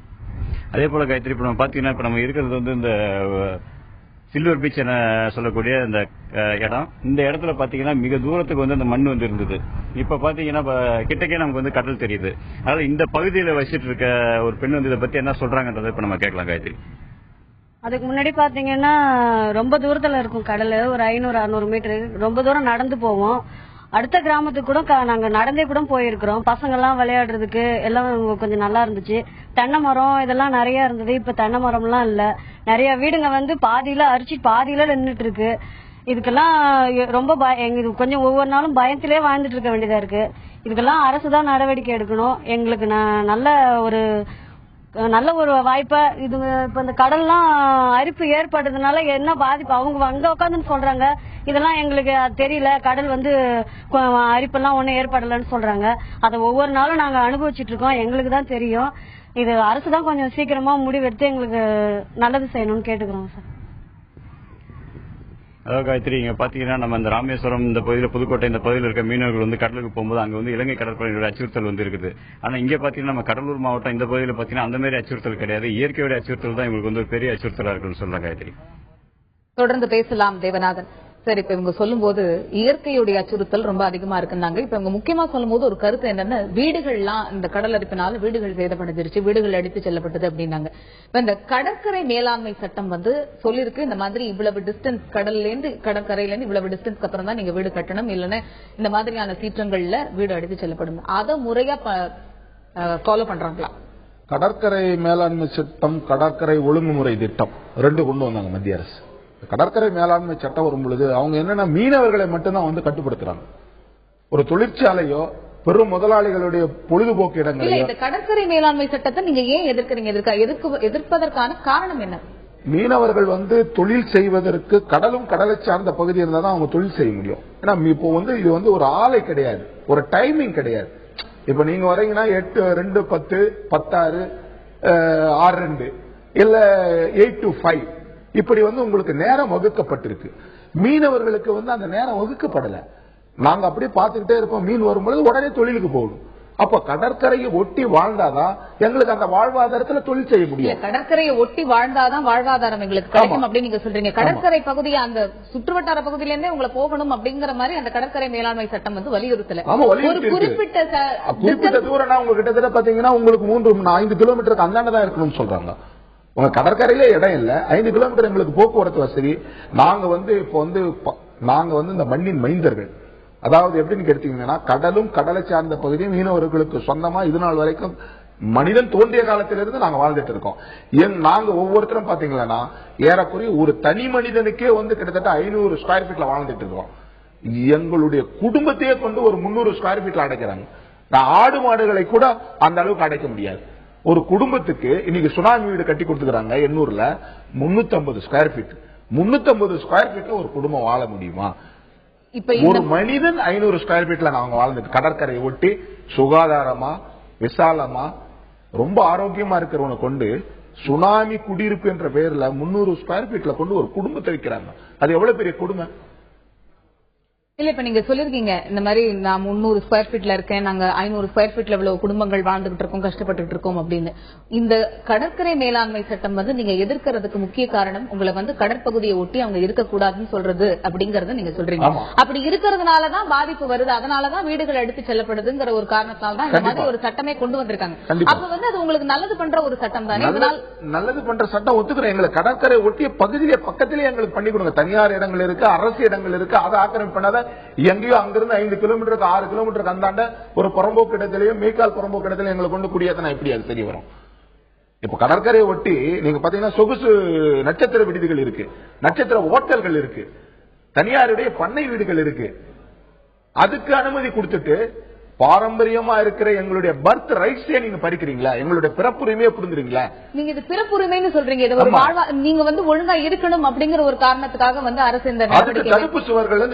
அதே போல காயத்ரி, இப்ப நம்ம பாத்தீங்கன்னா இப்ப நம்ம இருக்கிறது வந்து இந்த சில்வர் பீச் என சொல்லக்கூடிய இந்த இடம். இந்த இடத்துல பாத்தீங்கன்னா மிக தூரத்துக்கு வந்து அந்த மண் வந்து இருந்தது. இப்ப பாத்தீங்கன்னா கிட்டக்கே நமக்கு வந்து கடல் தெரியுது. அதனால இந்த பகுதியில வசிட்டு இருக்க ஒரு பெண் வந்து இதை பத்தி என்ன சொல்றாங்கன்றதை இப்ப நம்ம கேட்கலாம் காயத்ரி. அதுக்கு முன்னாடி பாத்தீங்கன்னா ரொம்ப தூரத்துல இருக்கும் கடல், ஒரு 500-600 மீட்டர் ரொம்ப தூரம் நடந்து போவோம். அடுத்த கிராமத்துக்கு கூட நாங்க நடந்தே கூட போயிருக்கிறோம். பசங்க எல்லாம் விளையாடுறதுக்கு எல்லாம் கொஞ்சம் நல்லா இருந்துச்சு. தென்னை மரம் இதெல்லாம் நிறைய இருந்தது. இப்ப தென்னை மரம் எல்லாம் இல்ல. நிறைய வீடுங்க வந்து பாதியில அரிச்சு பாதியில நின்றுட்டு இருக்கு. இதுக்கெல்லாம் ரொம்ப கொஞ்சம் ஒவ்வொரு நாளும் பயத்திலே வாழ்ந்துட்டு இருக்க வேண்டியதா இருக்கு. இதுக்கெல்லாம் அரசுதான் நடவடிக்கை எடுக்கணும். எங்களுக்கு நல்ல ஒரு வாய்ப்பா இது. இப்ப இந்த கடல்லாம் அரிப்பு ஏற்படுறதுனால என்ன பாதிப்பு, அவங்க அங்க உட்காந்துன்னு சொல்றாங்க இதெல்லாம் எங்களுக்கு தெரியல, கடல் வந்து அரிப்பெல்லாம் ஒன்னும் ஏற்படலன்னு சொல்றாங்க. அதை ஒவ்வொரு நாளும் நாங்க அனுபவிச்சுட்டு இருக்கோம், எங்களுக்கு தான் தெரியும். இது அரசுதான் கொஞ்சம் சீக்கிரமா முடிவெடுத்து எங்களுக்கு நல்லது செய்யணும்னு கேட்டுக்கிறோம் சார். அதாவது காயத்ரி, இங்க பாத்தீங்கன்னா நம்ம இந்த ராமேஸ்வரம் இந்த பகுதியில், புதுக்கோட்டை இந்த பகுதியில் இருக்க மீனவர்கள் வந்து கடலுக்கு போகும்போது அங்க வந்து இலங்கை கடற்படையோட அச்சுறுத்தல் வந்து இருக்குது. ஆனா இங்க பாத்தீங்கன்னா நம்ம கடலூர் மாவட்டம் இந்த பகுதியில் பாத்தீங்கன்னா அந்த மாதிரி அச்சுறுத்தல் கிடையாது. இயற்கையோட அச்சுறுத்தல் தான் இவங்களுக்கு வந்து ஒரு பெரிய அச்சுறுத்தலா இருக்குன்னு சொல்றாங்க காயத்ரி. தொடர்ந்து பேசலாம் தேவநாதன். சரி, இப்ப இவங்க சொல்லும் போது இயற்கையுடைய அச்சுறுத்தல் ரொம்ப அதிகமா இருக்குன்னாங்க. இப்ப இவங்க முக்கியமா சொல்லும் போது ஒரு கருத்து என்னன்னா, வீடுகள்லாம் இந்த கடல் அரிப்பினால வீடுகள் சேதப்படைஞ்சிருச்சு, வீடுகள் அடித்து செல்லப்பட்டது அப்படின்னாங்க. இப்ப இந்த கடற்கரை மேலாண்மை சட்டம் வந்து சொல்லிருக்கு, இந்த மாதிரி இவ்வளவு டிஸ்டன்ஸ் கடல்ல இருந்து கடற்கரையில இருந்து இவ்வளவு டிஸ்டன்ஸ்க்கு அப்புறம் தான் நீங்க வீடு கட்டணும், இல்லைன்னா இந்த மாதிரியான சீற்றங்கள்ல வீடு அடித்து செல்லப்படும். அதை முறையா ஃபாலோ பண்றாங்களா? கடற்கரை மேலாண்மை சட்டம், கடற்கரை ஒழுங்குமுறை திட்டம் 2 கொண்டு வந்தாங்க மத்திய அரசு. கடற்கரை மேலாண்மை சட்டம் வரும் பொழுது அவங்க என்னன்னா மீனவர்களை மட்டும்தான் வந்து கட்டுப்படுத்துறாங்க. ஒரு தொழிற்சாலையோ பெரும் முதலாளிகளுடைய பொழுதுபோக்கு இடங்களையோ. இந்த கடற்கரை மேலாண்மை சட்டத்தை நீங்க ஏன் எதிர்க்கிறீங்க? எதிர்ப்பதற்கான காரணம் என்ன? மீனவர்கள் வந்து தொழில் செய்வதற்கு கடலும் கடலை சார்ந்த பகுதி இருந்தா தான் அவங்க தொழில் செய்ய முடியும். ஏன்னா இப்போ வந்து இது வந்து ஒரு ஆலை கிடையாது, ஒரு டைமிங் கிடையாது. இப்ப நீங்க வரீங்கன்னா 8 2 10 16 6 2 இல்ல 8 to 5 இப்படி வந்து உங்களுக்கு நேரம் வகுக்கப்பட்டிருக்கு. மீனவர்களுக்கு வந்து அந்த நேரம் வகுக்கப்படல. நாங்க அப்படியே பார்த்துக்கிட்டே இருப்போம், மீன் வரும்பொழுது உடனே தொழிலுக்கு போகணும். அப்ப கடற்கரையை ஒட்டி வாழ்ந்தாதான் எங்களுக்கு அந்த வாழ்வாதாரத்துல தொழில் செய்ய முடியும். கடற்கரையை ஒட்டி வாழ்ந்தாதான் வாழ்வாதாரம் எங்களுக்கு கிடைக்கும் அப்படின்னு நீங்க சொல்றீங்க. கடற்கரை பகுதி அந்த சுற்றுவட்டார பகுதியில இருந்தே உங்களை போகணும் அப்படிங்கிற மாதிரி அந்த கடற்கரை மேலாண்மை சட்டம் வந்து வலியுறுத்தல. ஒரு குறிப்பிட்ட தூரம் உங்க கிட்டத்தட்ட பாத்தீங்கன்னா உங்களுக்கு 3-5 கிலோமீட்டருக்கு அந்தாண்டதான் இருக்கணும்னு சொல்றாங்க. உங்க கடற்கரையில இடம் இல்ல, 5 கிலோமீட்டர் எங்களுக்கு போக்குவரத்து வசதி. நாங்க வந்து இந்த மண்ணின் மைந்தர்கள். அதாவது எப்படின்னு கேட்டீங்கன்னா, கடலும் கடலை சார்ந்த பகுதியும் மீனவர்களுக்கு சொந்தமா இது நாள் வரைக்கும் மனிதன் தோன்றிய காலத்திலிருந்து நாங்க வாழ்ந்துட்டு இருக்கோம். நாங்க ஒவ்வொருத்தரும் பாத்தீங்கன்னா ஏறக்குறைய ஒரு தனி மனிதனுக்கே வந்து கிட்டத்தட்ட 500 ஸ்கொயர் ஃபீட்ல வாழ்ந்துட்டு இருக்கோம். எங்களுடைய குடும்பத்தையே கொண்டு ஒரு 300 ஸ்கொயர் ஃபீட்ல அடைக்கிறாங்க. நான் ஆடு மாடுகளை கூட அந்த அளவுக்கு அடைக்க முடியாது. ஒரு குடும்பத்துக்கு இன்னைக்கு சுனாமி வீடு கட்டி கொடுத்துக்கிறாங்க எண்ணூர்ல 350 ஸ்கொயர் ஃபீட். 350 ஸ்கொயர் ஃபீட்ல ஒரு குடும்பம் வாழ முடியுமா? ஒரு மனிதன் 500 ஸ்கொயர் ஃபீட்ல நாங்க வாழ்ந்துட்டு கடற்கரையை ஒட்டி சுகாதாரமா விசாலமா ரொம்ப ஆரோக்கியமா இருக்கிறவனை கொண்டு சுனாமி குடியிருப்பு என்ற பெயர்ல 300 ஸ்கொயர் ஃபீட்ல கொண்டு ஒரு குடும்பத்தை வைக்கிறாங்க. அது எவ்வளவு பெரிய குடும்பம் இல்ல. இப்ப நீங்க சொல்லிருக்கீங்க இந்த மாதிரி நான் 300 ஸ்கொயர் ஃபீட்ல இருக்கேன், நாங்க 500 ஸ்கொயர் ஃபீட்ல இவ்வளவு குடும்பங்கள் வாழ்ந்துகிட்டு இருக்கோம், கஷ்டப்பட்டு இருக்கோம் அப்படின்னு. இந்த கடற்கரை மேலாண்மை சட்டம் வந்து நீங்க எதிர்க்கிறதுக்கு முக்கிய காரணம் உங்களை வந்து கடற்பகுதியை ஒட்டி அவங்க இருக்கக்கூடாதுன்னு சொல்றது அப்படிங்கறத நீங்க சொல்றீங்க. அப்படி இருக்கிறதுனாலதான் பாதிப்பு வருது, அதனாலதான் வீடுகள் எடுத்து செல்லப்படுதுங்கிற ஒரு காரணத்தால்தான் இந்த மாதிரி ஒரு சட்டமே கொண்டு வந்திருக்காங்க. அப்ப வந்து அது உங்களுக்கு நல்லது பண்ற ஒரு சட்டம் தானே? நல்லது பண்ற சட்டம் ஒத்துக்கிறேன். எங்களுக்கு கடற்கரை ஒட்டிய பகுதியிலே பக்கத்திலே எங்களுக்கு பண்ணி கொடுங்க. தனியார் இடங்கள் இருக்கு, அரசு இடங்கள் இருக்கு, அதை ஆக்கிரமிப்பு பண்ணாத எங்கேயோ அங்கிருந்து 5 கிலோமீட்டருக்கு 6 கிலோமீட்டருக்கு அந்தாண்ட ஒரு புறம்போக்கு இடத்திலேயும் மேய்க்கால் புறம்போக்கு இடத்துல எங்களை கொண்டு குடியேற்றினா எப்படி அது தெரிய வரும்? இப்ப கடற்கரையை ஒட்டி நீங்க பாத்தீங்கன்னா சொகுசு நட்சத்திர விடுதிகள் இருக்கு, நட்சத்திர ஹோட்டல்கள் இருக்கு, தனியாருடைய பண்ணை வீடுகள் இருக்கு. அதுக்கு அனுமதி கொடுத்துட்டு பாரம்பரியமா இருக்கிற எங்களுடைய பர்த் ரைட்ஸே நீங்க பறிக்கிறீங்களா? எங்களுடைய பிறப்புரிமையை புரிஞ்சுறீங்களா? நீங்க இது பிறப்புரிமைன்னு சொல்றீங்க. இது ஒரு வாழ்வா நீங்க ஒழுங்கா இருக்கணும் அப்படிங்கிற ஒரு காரணத்துக்காக அரசு இந்த தடுப்பு சுவர்கள்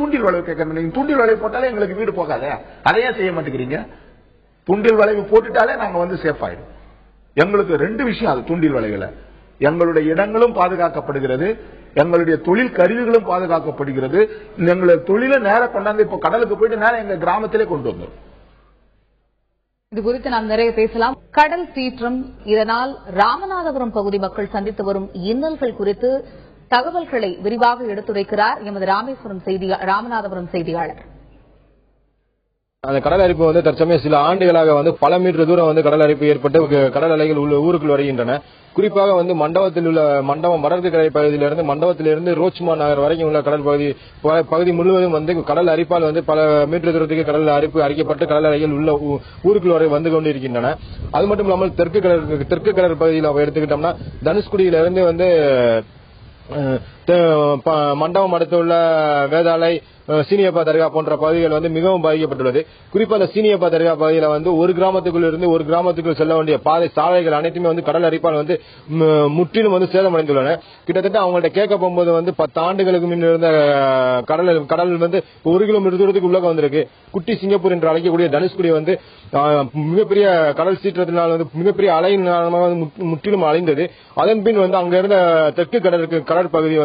தூண்டில் வளைவு கேட்கணும். நீங்க தூண்டில் வளைவு போட்டாலே எங்களுக்கு வீடு போகாத, அதையே செய்ய மாட்டேங்கிறீங்க. தூண்டில் வளைவு போட்டுட்டாலே நாங்க சேஃப் ஆயிடும். எங்களுக்கு 2 விஷயம் அது தூண்டில் வளைவுல. எங்களுடைய இடங்களும் பாதுகாக்கப்படுகிறது, எங்களுடைய தொழில் கருவிகளும் பாதுகாக்கப்படுகிறது. எங்களுடைய தொழிலை நேர கொண்டாந்து இப்ப கடலுக்கு போயிட்டு நேரம் எங்க கிராமத்திலே கொண்டு வந்தோம். இது குறித்து நாம் நிறைய பேசலாம். கடல் சீற்றம், இதனால் ராமநாதபுரம் பகுதி மக்கள் சந்தித்து வரும் இன்னல்கள் குறித்து தகவல்களை விரிவாக எடுத்துரைக்கிறார் எமது ராமநாதபுரம் செய்தியாளர். அந்த கடல் அரிப்பு தற்சமயம் சில ஆண்டுகளாக பல மீட்டர் தூரம் கடல் அரிப்பு ஏற்பட்டு கடல் அலைகள் ஊருக்குள் வருகின்றன. குறிப்பாக மண்டபத்தில் உள்ள மண்டபம் வடக்கு கரை பகுதியிலிருந்து மண்டபத்திலிருந்து ரோச்மா நகர் வரைக்கும் உள்ள கடல் பகுதி முழுவதும் கடல் அரிப்பால் பல மீட்டர் தூரத்துக்கு கடல் அரிப்பு அறிக்கப்பட்டு கடல் அலைகள் உள்ள ஊருக்குள் வரை வந்து கொண்டிருக்கின்றன. அது மட்டும் இல்லாமல் தெற்கு கடல் பகுதியில் எடுத்துக்கிட்டோம்னா தனுஷ்குடியிலிருந்து மண்டபம் அடுத்து உள்ள வேதாளை, சீனியப்பா தர்கா போன்ற பகுதிகள் மிகவும் பாதிக்கப்பட்டுள்ளது. குறிப்பா அந்த சீனியப்பா தர்கா பகுதியில் ஒரு கிராமத்துக்குள் இருந்து ஒரு கிராமத்துக்குள் செல்ல வேண்டிய பாதை சாலைகள் அனைத்துமே கடல் அரிப்பால் முற்றிலும் சேதமடைந்துள்ளன. கிட்டத்தட்ட அவங்கள்ட்ட கேட்க போகும்போது 10 ஆண்டுகளுக்கு முன் இருந்த கடல் 1 கிலோமீட்டர் தூரத்துக்கு உள்ள வந்திருக்கு. குட்டி சிங்கப்பூர் என்று அழைக்கக்கூடிய தனுஷ்குடி மிகப்பெரிய கடல் சீற்றத்தினால் மிகப்பெரிய அலையின் முற்றிலும் அலைந்தது. அதன் பின் அங்க இருந்த தெற்கு கடற்பகுதி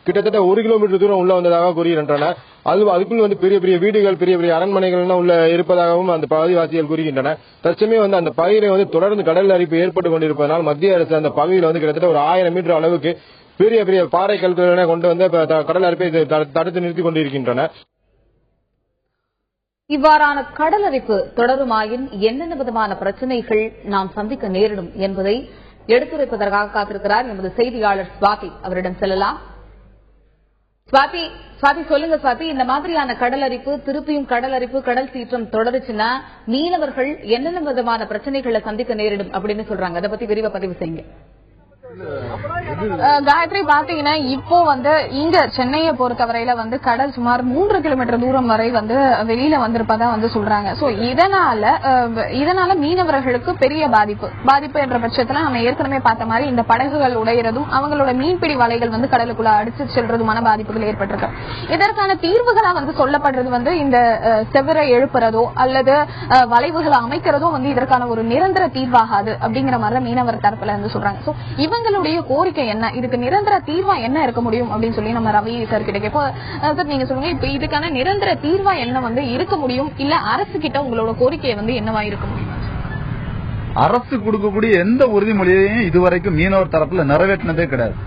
கிட்டத்தட்ட 1 கிலோமீட்டர் தூரம் உள்ள வந்ததாக கூறுகின்றனர். அதுக்குள் பெரிய பெரிய வீடுகள், பெரிய பெரிய அரண்மனைகள் உள்ள இருப்பதாகவும் அந்த பகுதிவாசிகள் கூறுகின்றனர். தற்சமயம் அந்த பகுதியில் தொடர்ந்து கடல் அரிப்பு ஏற்பட்டுக் கொண்டிருப்பதனால் மத்திய அரசு அந்த பகுதியில் கிட்டத்தட்ட ஒரு 1000 மீட்டர் அளவுக்கு பெரிய பெரிய பாறை கல்களை கொண்டு கடல் அரிப்பை தடுத்து நிறுத்திக் கொண்டிருக்கின்றனர். இவ்வாறான கடல் அரிப்பு தொடருமாயின் என்னென்ன விதமான பிரச்சனைகள் நாம் சந்திக்க நேரிடும் என்பதை எடுத்துரைப்பதற்காக காத்திருக்கிறார் எமது செய்தியாளர் சுவாதி. அவரிடம் செல்லலாம். சுவாதி, சொல்லுங்க சுவாதி, இந்த மாதிரியான கடல் அரிப்பு திருப்பியும் கடல் அரிப்பு கடல் சீற்றம் தொடருச்சுன்னா மீனவர்கள் என்னென்ன விதமான பிரச்சனைகளை சந்திக்க நேரிடும் அப்படின்னு சொல்றாங்க. அதை பத்தி விரிவா பதிவு செய்யுங்க. காயத்ரி, பாத்தீங்கன்னா இப்போ இங்க சென்னையை பொறுத்தவரையில கடல் சுமார் 3 கிலோமீட்டர் தூரம் வரை வெளியில வந்திருப்பதா சொல்றாங்க. சோ இதனால மீனவர்களுக்கு பெரிய பாதிப்பு என்ற பட்சத்துல நம்ம ஏற்கனவே பார்த்த மாதிரி இந்த படகுகள் உடையறதும் அவங்களோட மீன்பிடி வலைகள் கடலுக்குள்ள அடிச்சு செல்றதுமான பாதிப்புகள் ஏற்பட்டிருக்கு. இதற்கான தீர்வுகளா சொல்லப்படுறது இந்த செவரை எழுப்புறதோ அல்லது வளைவுகளை அமைக்கிறதோ இதற்கான ஒரு நிரந்தர தீர்வாகாது அப்படிங்கிற மாதிரி மீனவர் தரப்புல சொல்றாங்க. சோ இவங்களுடைய கோரிக்கை என்ன, இதுக்கு நிரந்தர தீர்வா என்ன இருக்க முடியும் அப்படின்னு சொல்லி நம்ம ரவி சார் கிட்ட கேட்போம். சார், நீங்க சொல்லுங்க, இப்ப இதுக்கான நிரந்தர தீர்வா என்ன இருக்க முடியும், இல்ல அரசு கிட்ட உங்களோட கோரிக்கை என்னவா இருக்க முடியும்? அரசு கொடுக்கக்கூடிய எந்த உறுதிமொழியையும் இதுவரைக்கும் மீனவர் தரப்புல நிறைவேற்றினதே கிடையாது.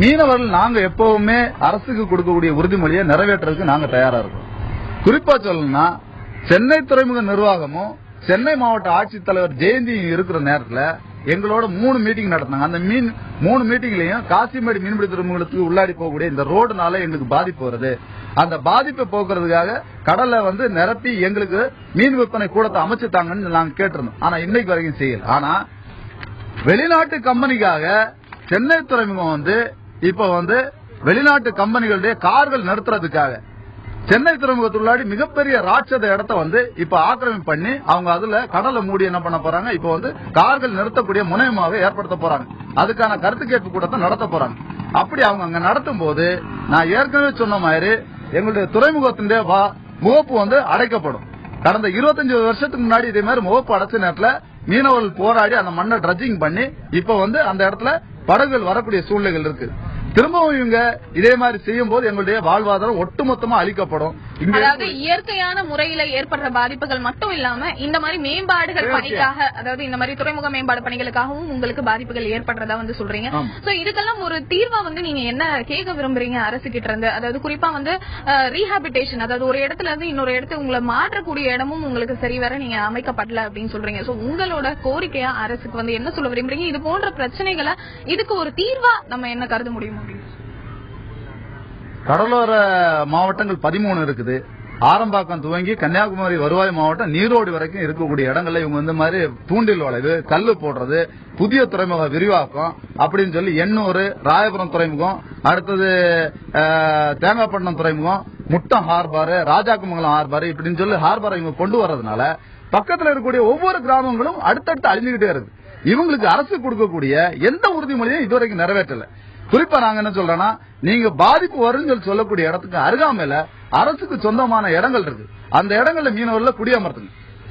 மீனவர்கள் நாங்க எப்பவுமே அரசுக்கு கொடுக்கக்கூடிய உறுதிமொழியை நிறைவேற்றுறதுக்கு நாங்க தயாரா இருக்கோம். குறிப்பா சொல்லணும்னா சென்னை துறைமுக நிர்வாகமும் சென்னை மாவட்ட ஆட்சித்தலைவர் ஜெயந்தியும் இருக்கிற நேரத்துல எங்களோட 3 மீட்டிங் நடத்தினாங்க. அந்த 3 மீட்டிங்லயும் காசிமேடு மீன்பிடி துறைமுகத்துக்கு உள்ளாடி போகக்கூடிய இந்த ரோடுனால எங்களுக்கு பாதிப்பு வருது. அந்த பாதிப்பை போக்குறதுக்காக கடலை நிரப்பி எங்களுக்கு மீன் விற்பனை கூடத்தை அமைச்சுட்டாங்கன்னு நாங்க கேட்டிருந்தோம். ஆனா இன்னைக்கு வரைக்கும் செய்யல. ஆனா வெளிநாட்டு கம்பெனிக்காக சென்னை துறைமுகம் இப்ப வெளிநாட்டு கம்பெனிகளுடைய கார்கள் நிறுத்துறதுக்காக சென்னை துறைமுகத்துள்ளாடி மிகப்பெரிய ராட்சத இடத்தை இப்ப ஆக்கிரமிப்பு பண்ணி அவங்க அதுல கடலை மூடி என்ன பண்ண போறாங்க, இப்ப கார்கள் நிறுத்தக்கூடிய முனையமாவே ஏற்படுத்த போறாங்க. அதுக்கான கருத்து கேட்பு கூட்டத்தை நடத்த போறாங்க. அப்படி அவங்க அங்க நடத்தும் போது நான் ஏற்கனவே சொன்ன மாதிரி எங்களுடைய துறைமுகத்தின் முகப்பு அடைக்கப்படும். கடந்த 25 வருஷத்துக்கு முன்னாடி இதே மாதிரி முகப்பு அடைச்ச நேரத்துல மீனவர்கள் போராடி அந்த மண்ணை ட்ரெஜிங் பண்ணி இப்ப அந்த இடத்துல படகுகள் வரக்கூடிய சூழ்நிலைகள் இருக்கு. திரும்பவும் இவங்க இதே மாதிரி செய்யும் போது எங்களுடைய வாழ்வாதாரம் ஒட்டுமொத்தமா அளிக்கப்படும். அதாவது இயற்கையான முறையில ஏற்படுற பாதிப்புகள் மட்டும் இல்லாம இந்த மாதிரி மேம்பாடுகள் பணிக்காக, அதாவது இந்த மாதிரி துறைமுக மேம்பாடு பணிகளுக்காகவும் உங்களுக்கு பாதிப்புகள் ஏற்படுறதா சொல்றீங்க. சோ இதுக்கெல்லாம் ஒரு தீர்வா நீங்க என்ன கேட்க விரும்புறீங்க அரசு கிட்ட இருந்து? அதாவது குறிப்பா ரீஹாபிடேஷன், அதாவது ஒரு இடத்துல இருந்து இன்னொரு இடத்துக்கு உங்களை மாற்றக்கூடிய இடமும் உங்களுக்கு சரிவர நீங்க அமைக்கப்படல அப்படின்னு சொல்றீங்க. சோ உங்களோட கோரிக்கையா அரசுக்கு என்ன சொல்ல விரும்புறீங்க? இது போன்ற பிரச்சனைகளை இதுக்கு ஒரு தீர்வா நம்ம என்ன கருத முடியும்? அரசுக்கு கொடுக்கக்கூடிய எந்த உறுதிமொழியையும் இதுவரைக்கும் மீனவர் தரப்புல நிறைவேற்றினதே கிடையாது. மீனவர்கள் நாங்க எப்பவுமே அரசுக்கு கொடுக்கக்கூடிய உறுதிமொழியை நிறைவேற்றுறதுக்கு நாங்க தயாரா இருக்கோம். குறிப்பா சொல்லணும்னா சென்னை துறைமுக நிர்வாகமும் சென்னை மாவட்ட ஆட்சித்தலைவர் ஜெயந்தியும் இருக்கிற நேரத்துல எங்களோட 3 மீட்டிங் நடத்தினாங்க. அந்த 3 மீட்டிங்லயும் காசிமேடு மீன்பிடி துறைமுகத்துக்கு உள்ளாடி போகக்கூடிய இந்த ரோடுனால எங்களுக்கு பாதிப்பு வருது. அந்த பாதிப்பை போக்குறதுக்காக கடலை 3 கடலோர மாவட்டங்கள் 13 இருக்குது. ஆரம்பாக்கம் துவங்கி கன்னியாகுமரி வருவாய் மாவட்டம் நீரோடு வரைக்கும் இருக்கக்கூடிய இடங்கள்ல இவங்க இந்த மாதிரி தூண்டில் வளைவு, கல்லு போடுறது, புதிய துறைமுக விரிவாக்கம் அப்படின்னு சொல்லி எண்ணூர், ராயபுரம் துறைமுகம், அடுத்தது தேங்காய்பட்டினம் துறைமுகம், முட்டம் ஹார்பர், ராஜாக்குமங்கலம் ஹார்பர் இப்படின்னு சொல்லி ஹார்பரை இவங்க கொண்டு வர்றதுனால பக்கத்துல இருக்கக்கூடிய ஒவ்வொரு கிராமங்களும் அடுத்தடுத்து அழிஞ்சுக்கிட்டே இருக்கு. இவங்களுக்கு அரசு கொடுக்கக்கூடிய எந்த உறுதிமொழியும் இதுவரைக்கும் நிறைவேற்றல. குறிப்பா நாங்க என்ன சொல்றோம்னா, நீங்க பாதிப்பு வரும்னு சொல்லக்கூடிய இடத்துக்கு அருகாமையில அரசுக்கு சொந்தமான இடங்கள் இருக்கு. அந்த இடங்கள்ல மீனவர்களை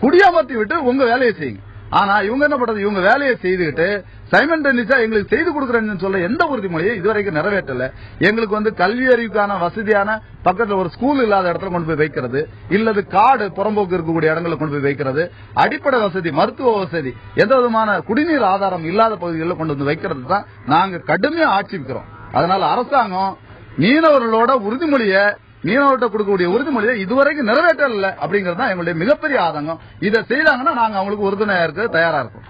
குடியமர்த்தி விட்டு உங்க வேலையை செய்யுங்க. ஆனா இவங்க என்ன பண்றது, இவங்க வேலையை செய்துகிட்டு சைமல்டேனியஸா எங்களுக்கு செய்து கொடுக்குறேன்னு சொல்ல எந்த உறுதிமொழியும் இதுவரைக்கும் நிறைவேற்றல. எங்களுக்கு கல்வி அறிவுக்கான வசதியான பக்கத்துல ஒரு ஸ்கூல் இல்லாத இடத்துல கொண்டு போய் வைக்கிறது, இல்லது காடு புறம்போக்கு இருக்கக்கூடிய இடங்களை கொண்டு போய் வைக்கிறது, அடிப்படை வசதி, மருத்துவ வசதி, எந்த விதமான குடிநீர் ஆதாரம் இல்லாத பகுதிகளில் கொண்டு வந்து வைக்கிறது தான் நாங்க கடுமையா ஆட்சேபிக்கிறோம். அதனால அரசாங்கம் மீனவர்களோட உறுதிமொழியை, மீனவர்கிட்ட கொடுக்கக்கூடிய உறுதிமொழியை இதுவரைக்கும் நிறைவேற்றல அப்படிங்கிறது தான் எங்களுடைய மிகப்பெரிய ஆதங்கம். இதை செய்தாங்கன்னா நாங்க அவங்களுக்கு உறுதுணையா இருக்க தயாரா இருக்கோம்.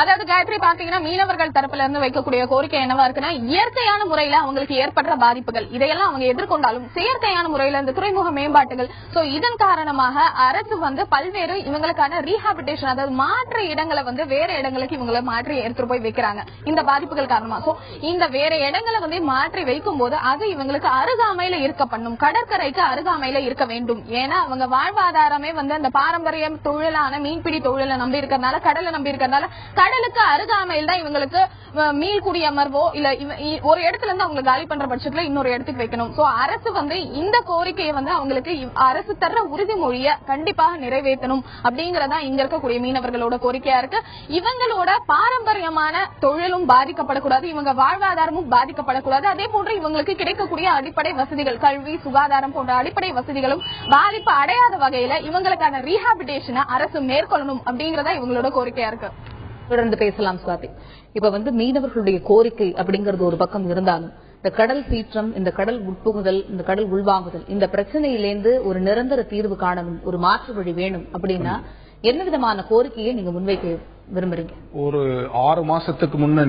அதாவது காயத்ரி பாத்தீங்கன்னா, மீனவர்கள் தரப்புல இருந்து வைக்கக்கூடிய கோரிக்கை என்னவா இருக்குன்னா, இயற்கையான முறையில அவங்களுக்கு ஏற்படுற பாதிப்புகள் இதையெல்லாம் அவங்க எதிர்கொண்டாலும் செயற்கையான முறையில இந்த துறைமுக மேம்பாட்டுகள், சோ இதன் காரணமாக அரசு பல்வேறு இவங்களுக்கான ரீஹாபிலிட்டேஷன், அதாவது மாற்று இடங்களை வேற இடங்களுக்கு இவங்களை மாற்றி எடுத்துட்டு போய் வைக்கிறாங்க இந்த பாதிப்புகள் காரணமா. சோ இந்த வேற இடங்களை மாற்றி வைக்கும் போது அது இவங்களுக்கு அருகாமையில இருக்க பண்ணும், கடற்கரைக்கு அருகாமையில இருக்க வேண்டும். ஏன்னா அவங்க வாழ்வாதாரமே அந்த பாரம்பரிய தொழிலான மீன்பிடி தொழிலை நம்பி இருக்கிறதுனால, கடலை நம்பி இருக்கிறதுனால, கடலுக்கு அருகாமையில் தான் இவங்களுக்கு மீள் குடியமர்வோ இல்ல ஒரு இடத்துல இருந்து அவங்க காலி பண்ற பட்சத்துல இன்னொரு இடத்துக்கு வைக்கணும். சோ அரசு இந்த கோரிக்கையை அவங்களுக்கு அரசு தர்ற உறுதிமொழியை கண்டிப்பாக நிறைவேற்றணும் அப்படிங்கறதா இங்க இருக்கக்கூடிய மீனவர்களோட கோரிக்கையா இருக்கு. இவங்களோட பாரம்பரியமான தொழிலும் பாதிக்கப்படக்கூடாது, இவங்க வாழ்வாதாரமும் பாதிக்கப்படக்கூடாது. அதே போன்று இவங்களுக்கு கிடைக்கக்கூடிய அடிப்படை வசதிகள், கல்வி, சுகாதாரம் போன்ற அடிப்படை வசதிகளும் பாதிப்பு அடையாத வகையில இவங்களுக்கான ரீஹாபிலிட்டேஷனை அரசு மேற்கொள்ளணும் அப்படிங்கறதா இவங்களோட கோரிக்கையா இருக்கு. தொடர்ந்து பேசலாம் சுவாதி. இப்ப மீனவர்களுடைய கோரிக்கை அப்படிங்கறது ஒரு பக்கம் இருந்தாலும், இந்த கடல் சீற்றம், இந்த கடல் உட்புகுதல், இந்த கடல் உள்வாங்குதல், இந்த பிரச்சனையிலேருந்து ஒரு நிரந்தர தீர்வு காணணும், ஒரு மாற்று வழி வேணும் அப்படின்னா என்ன விதமான கோரிக்கையை நீங்க முன்வைக்க விரும்புறீங்க? ஒரு 6 மாசத்துக்கு முன்ன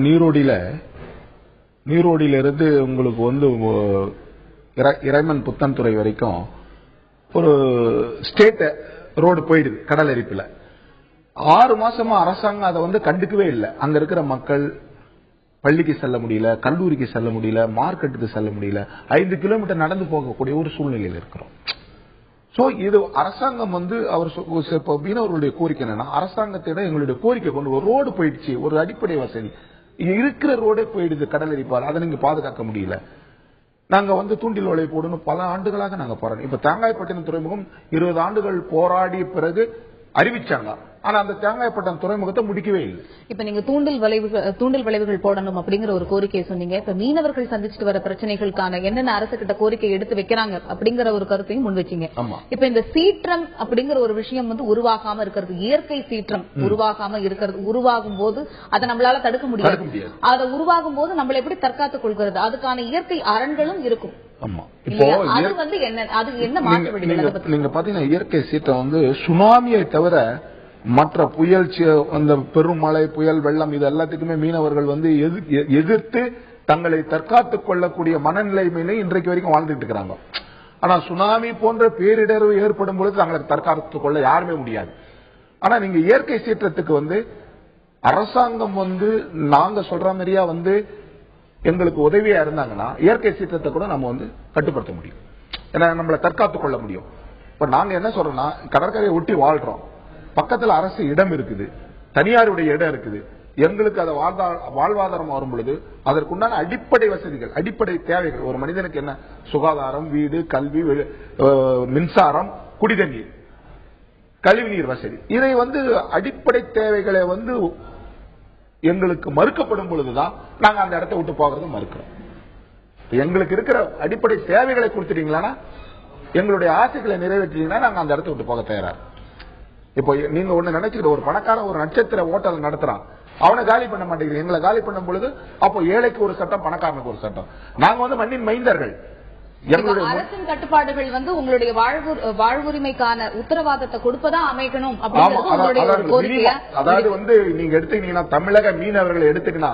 நீரோடியில இருந்து உங்களுக்கு இறைமன் புத்தன்துறை வரைக்கும் ஒரு ஸ்டேட் ரோடு போயிடுது கடல் அரிப்புல. 6 மாசமா அரசாங்கம் அதை கண்டுக்கவே இல்லை. அங்க இருக்கிற மக்கள் பள்ளிக்கு செல்ல முடியல, கல்லூரிக்கு செல்ல முடியல, மார்க்கெட்டுக்கு செல்ல முடியல, 5 கிலோமீட்டர் நடந்து போகக்கூடிய ஒரு சூழ்நிலையில் இருக்கிறோம். சோ இது அரசாங்கம் அவர் மீனவர்களுடைய கோரிக்கை என்னன்னா, அரசாங்கத்திடம் எங்களுடைய கோரிக்கை கொண்டு ரோடு போயிடுச்சு, ஒரு அடிப்படை வசதி இருக்கிற ரோடே போயிடுது கடல் அரிப்பால், அதை நீங்க பாதுகாக்க முடியல. நாங்க தூண்டில் வலை போடணும் பல ஆண்டுகளாக நாங்க போராடி, இப்ப தேங்காய்பட்டினம் துறைமுகம் 20 ஆண்டுகள் போராடிய பிறகு அறிவிச்சாங்க. ஆனா அந்த தேங்காய்பட்டினம் துறைமுகத்தை முடிக்கவே இல்லை. இப்ப நீங்க தூண்டில் வளைவுகள் போடணும் அப்படிங்கிற ஒரு கோரிக்கையை சொன்னீங்க. இப்ப மீனவர்கள் சந்திச்சுட்டு வர பிரச்சனைகளுக்கான என்னென்ன அரசு கிட்ட கோரிக்கை எடுத்து வைக்கிறாங்க அப்படிங்கிற ஒரு கருத்தையும் முன் வச்சீங்க. இப்ப இந்த சீற்றம் அப்படிங்கிற ஒரு விஷயம் உருவாகாம இருக்கிறது, இயற்கை சீற்றம் உருவாகாம இருக்கிறது, உருவாகும் போது அதை நம்மளால தடுக்க முடியாது. அதை உருவாகும் போது நம்மள எப்படி தற்காத்துக் கொள்கிறது, அதுக்கான இயற்கை அரண்களும் இருக்கும். நீங்க பாத்தீங்கன்னா இயற்கை சீற்றம் சுனாமியை தவிர மற்ற புயல், அந்த பெருமழை, புயல், வெள்ளம் இது எல்லாத்துக்குமே மீனவர்கள் எதிர்த்து தங்களை தற்காத்துக் கொள்ளக்கூடிய மனநிலைமையில இன்றைக்கு வரைக்கும் வாழ்ந்துட்டு இருக்கிறாங்க. ஆனா சுனாமி போன்ற பேரிடர் ஏற்படும் பொழுது தங்களை தற்காத்துக் கொள்ள யாருமே முடியாது. ஆனா நீங்க இயற்கை சீற்றத்துக்கு அரசாங்கம் நாங்க சொல்ற மாதிரியா எங்களுக்கு உதவியா இருந்தாங்கன்னா இயற்கை சீற்றத்தை கூட நம்ம கட்டுப்படுத்த முடியும், ஏன்னா நம்மளை தற்காத்துக் கொள்ள முடியும். இப்ப நாங்க என்ன சொல்றோம்னா, கடற்கரையை ஒட்டி வாழ்றோம், பக்கத்துல அரசு இடம் இருக்குது, தனியாருடைய இடம் இருக்குது, எங்களுக்கு அதை வாழ்வாதாரம் வரும் பொழுது அதற்குண்டான அடிப்படை வசதிகள், அடிப்படை தேவைகள், ஒரு மனிதனுக்கு என்ன சுகாதாரம், வீடு, கல்வி, மின்சாரம், குடிதண்ணீர், கழிவுநீர் வசதி, இதை அடிப்படை தேவைகளை எங்களுக்கு மறுக்கப்படும் பொழுதுதான் நாங்க அந்த இடத்தை விட்டு போகிறது மறுக்கிறோம். எங்களுக்கு இருக்கிற அடிப்படை தேவைகளை கொடுத்துட்டீங்களா, எங்களுடைய ஆசைகளை நிறைவேற்றீங்கன்னா நாங்க அந்த இடத்தை விட்டு போக தயாரா. இப்போ நீங்க ஒண்ணு நினைச்சுக்கிட்ட, ஒரு பணக்காரன் ஒரு நட்சத்திர ஓட்டல் நடத்துறான், அவனை காலி பண்ண மாட்டேங்கிறீங்க, எங்களை காலி பண்ணும் பொழுது அப்போ ஏழைக்கு ஒரு சட்டம், பணக்காரனுக்கு ஒரு சட்டம். நாங்க மண்ணின் மைந்தர்கள். அரசின் கட்டுப்பாடுகள் உங்களுடைய வாழ்வுரிமைக்கான உத்தரவாதத்தை கொடுப்பதா அமைக்கணும். அதாவது நீங்க எடுத்துக்கிட்டீங்கன்னா தமிழக மீனவர்களை எடுத்துக்கினா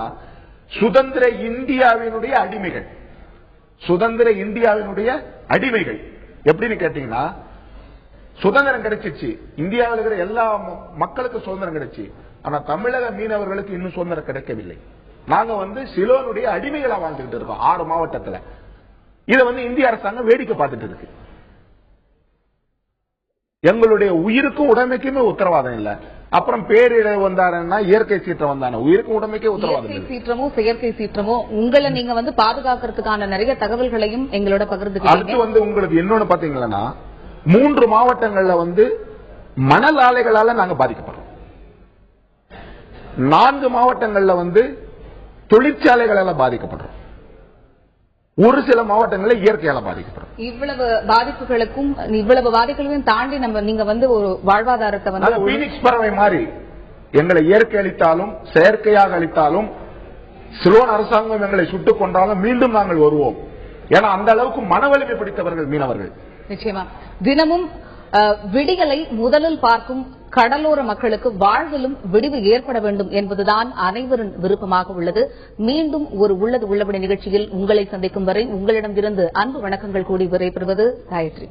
சுதந்திர இந்தியாவினுடைய அடிமைகள். சுதந்திர இந்தியாவினுடைய அடிமைகள். எப்படின்னு கேட்டீங்கன்னா, சுதந்திரம் கிடைச்சிச்சு, இந்தியாவில் இருக்கிற எல்லா மக்களுக்கும் சுதந்திரம் கிடைச்சு, ஆனா தமிழக மீனவர்களுக்கு இன்னும் சுதந்திரம் கிடைக்கவில்லை. நாங்க சிலோனுடைய அடிமைகளா வாழ்ந்துகிட்டு இருக்கோம் 6 மாவட்டத்துல. இதை இந்திய அரசாங்கம் வேடிக்கை பார்த்துட்டு இருக்கு. எங்களுடைய உயிருக்கும் உடைமைக்குமே உத்தரவாதம் இல்ல. அப்புறம் பேரிடர் வந்தாருன்னா இயற்கை சீற்றம் வந்தானே, உயிருக்கும் உடைமைக்கே உத்தரவாதம் இல்லை. சீற்றமோ செயற்கை சீற்றமோ உங்களை நீங்க பாதுகாக்கிறதுக்கான நிறைய தகவல்களையும் எங்களோட பகிர்ந்துக்கிட்டீங்க. அடுத்து உங்களுக்கு இன்னொன்னு பாத்தீங்கன்னா, 3 மாவட்டங்கள்ல மணல் ஆலைகளால நாங்க பாதிக்கப்படுறோம். 4 மாவட்டங்கள்ல தொழிற்சாலைகளால பாதிக்கப்படுறோம். ஒரு சில மாவட்டங்களில் இயற்கையால பாதிக்கப்படுறோம். இவ்வளவு பாதிப்புகளையும் தாண்டி நீங்க ஒரு வாழ்வாதாரத்தை பீனிக்ஸ் பறவை மாதிரி எங்களை இயற்கை அளித்தாலும் செயற்கையாக அளித்தாலும், சிலோன் அரசாங்கம் எங்களை சுட்டுக் கொண்டாலும் மீண்டும் நாங்கள் வருவோம். ஏன்னா அந்த அளவுக்கு மன வலிமை பிடித்தவர்கள் மீனவர்கள். நிச்சயமா தினமும் விடிகளை முதலில் பார்க்கும் கடலோர மக்களுக்கு வாழ்விலும் விடிவு ஏற்பட வேண்டும் என்பதுதான் அனைவரின் விருப்பமாக உள்ளது. மீண்டும் ஒரு உள்ளது உள்ளபடி நிகழ்ச்சியில் உங்களை சந்திக்கும் வரை உங்களிடமிருந்து அன்பு வணக்கங்கள் கூடி விடைபெறுவது காயத்ரி.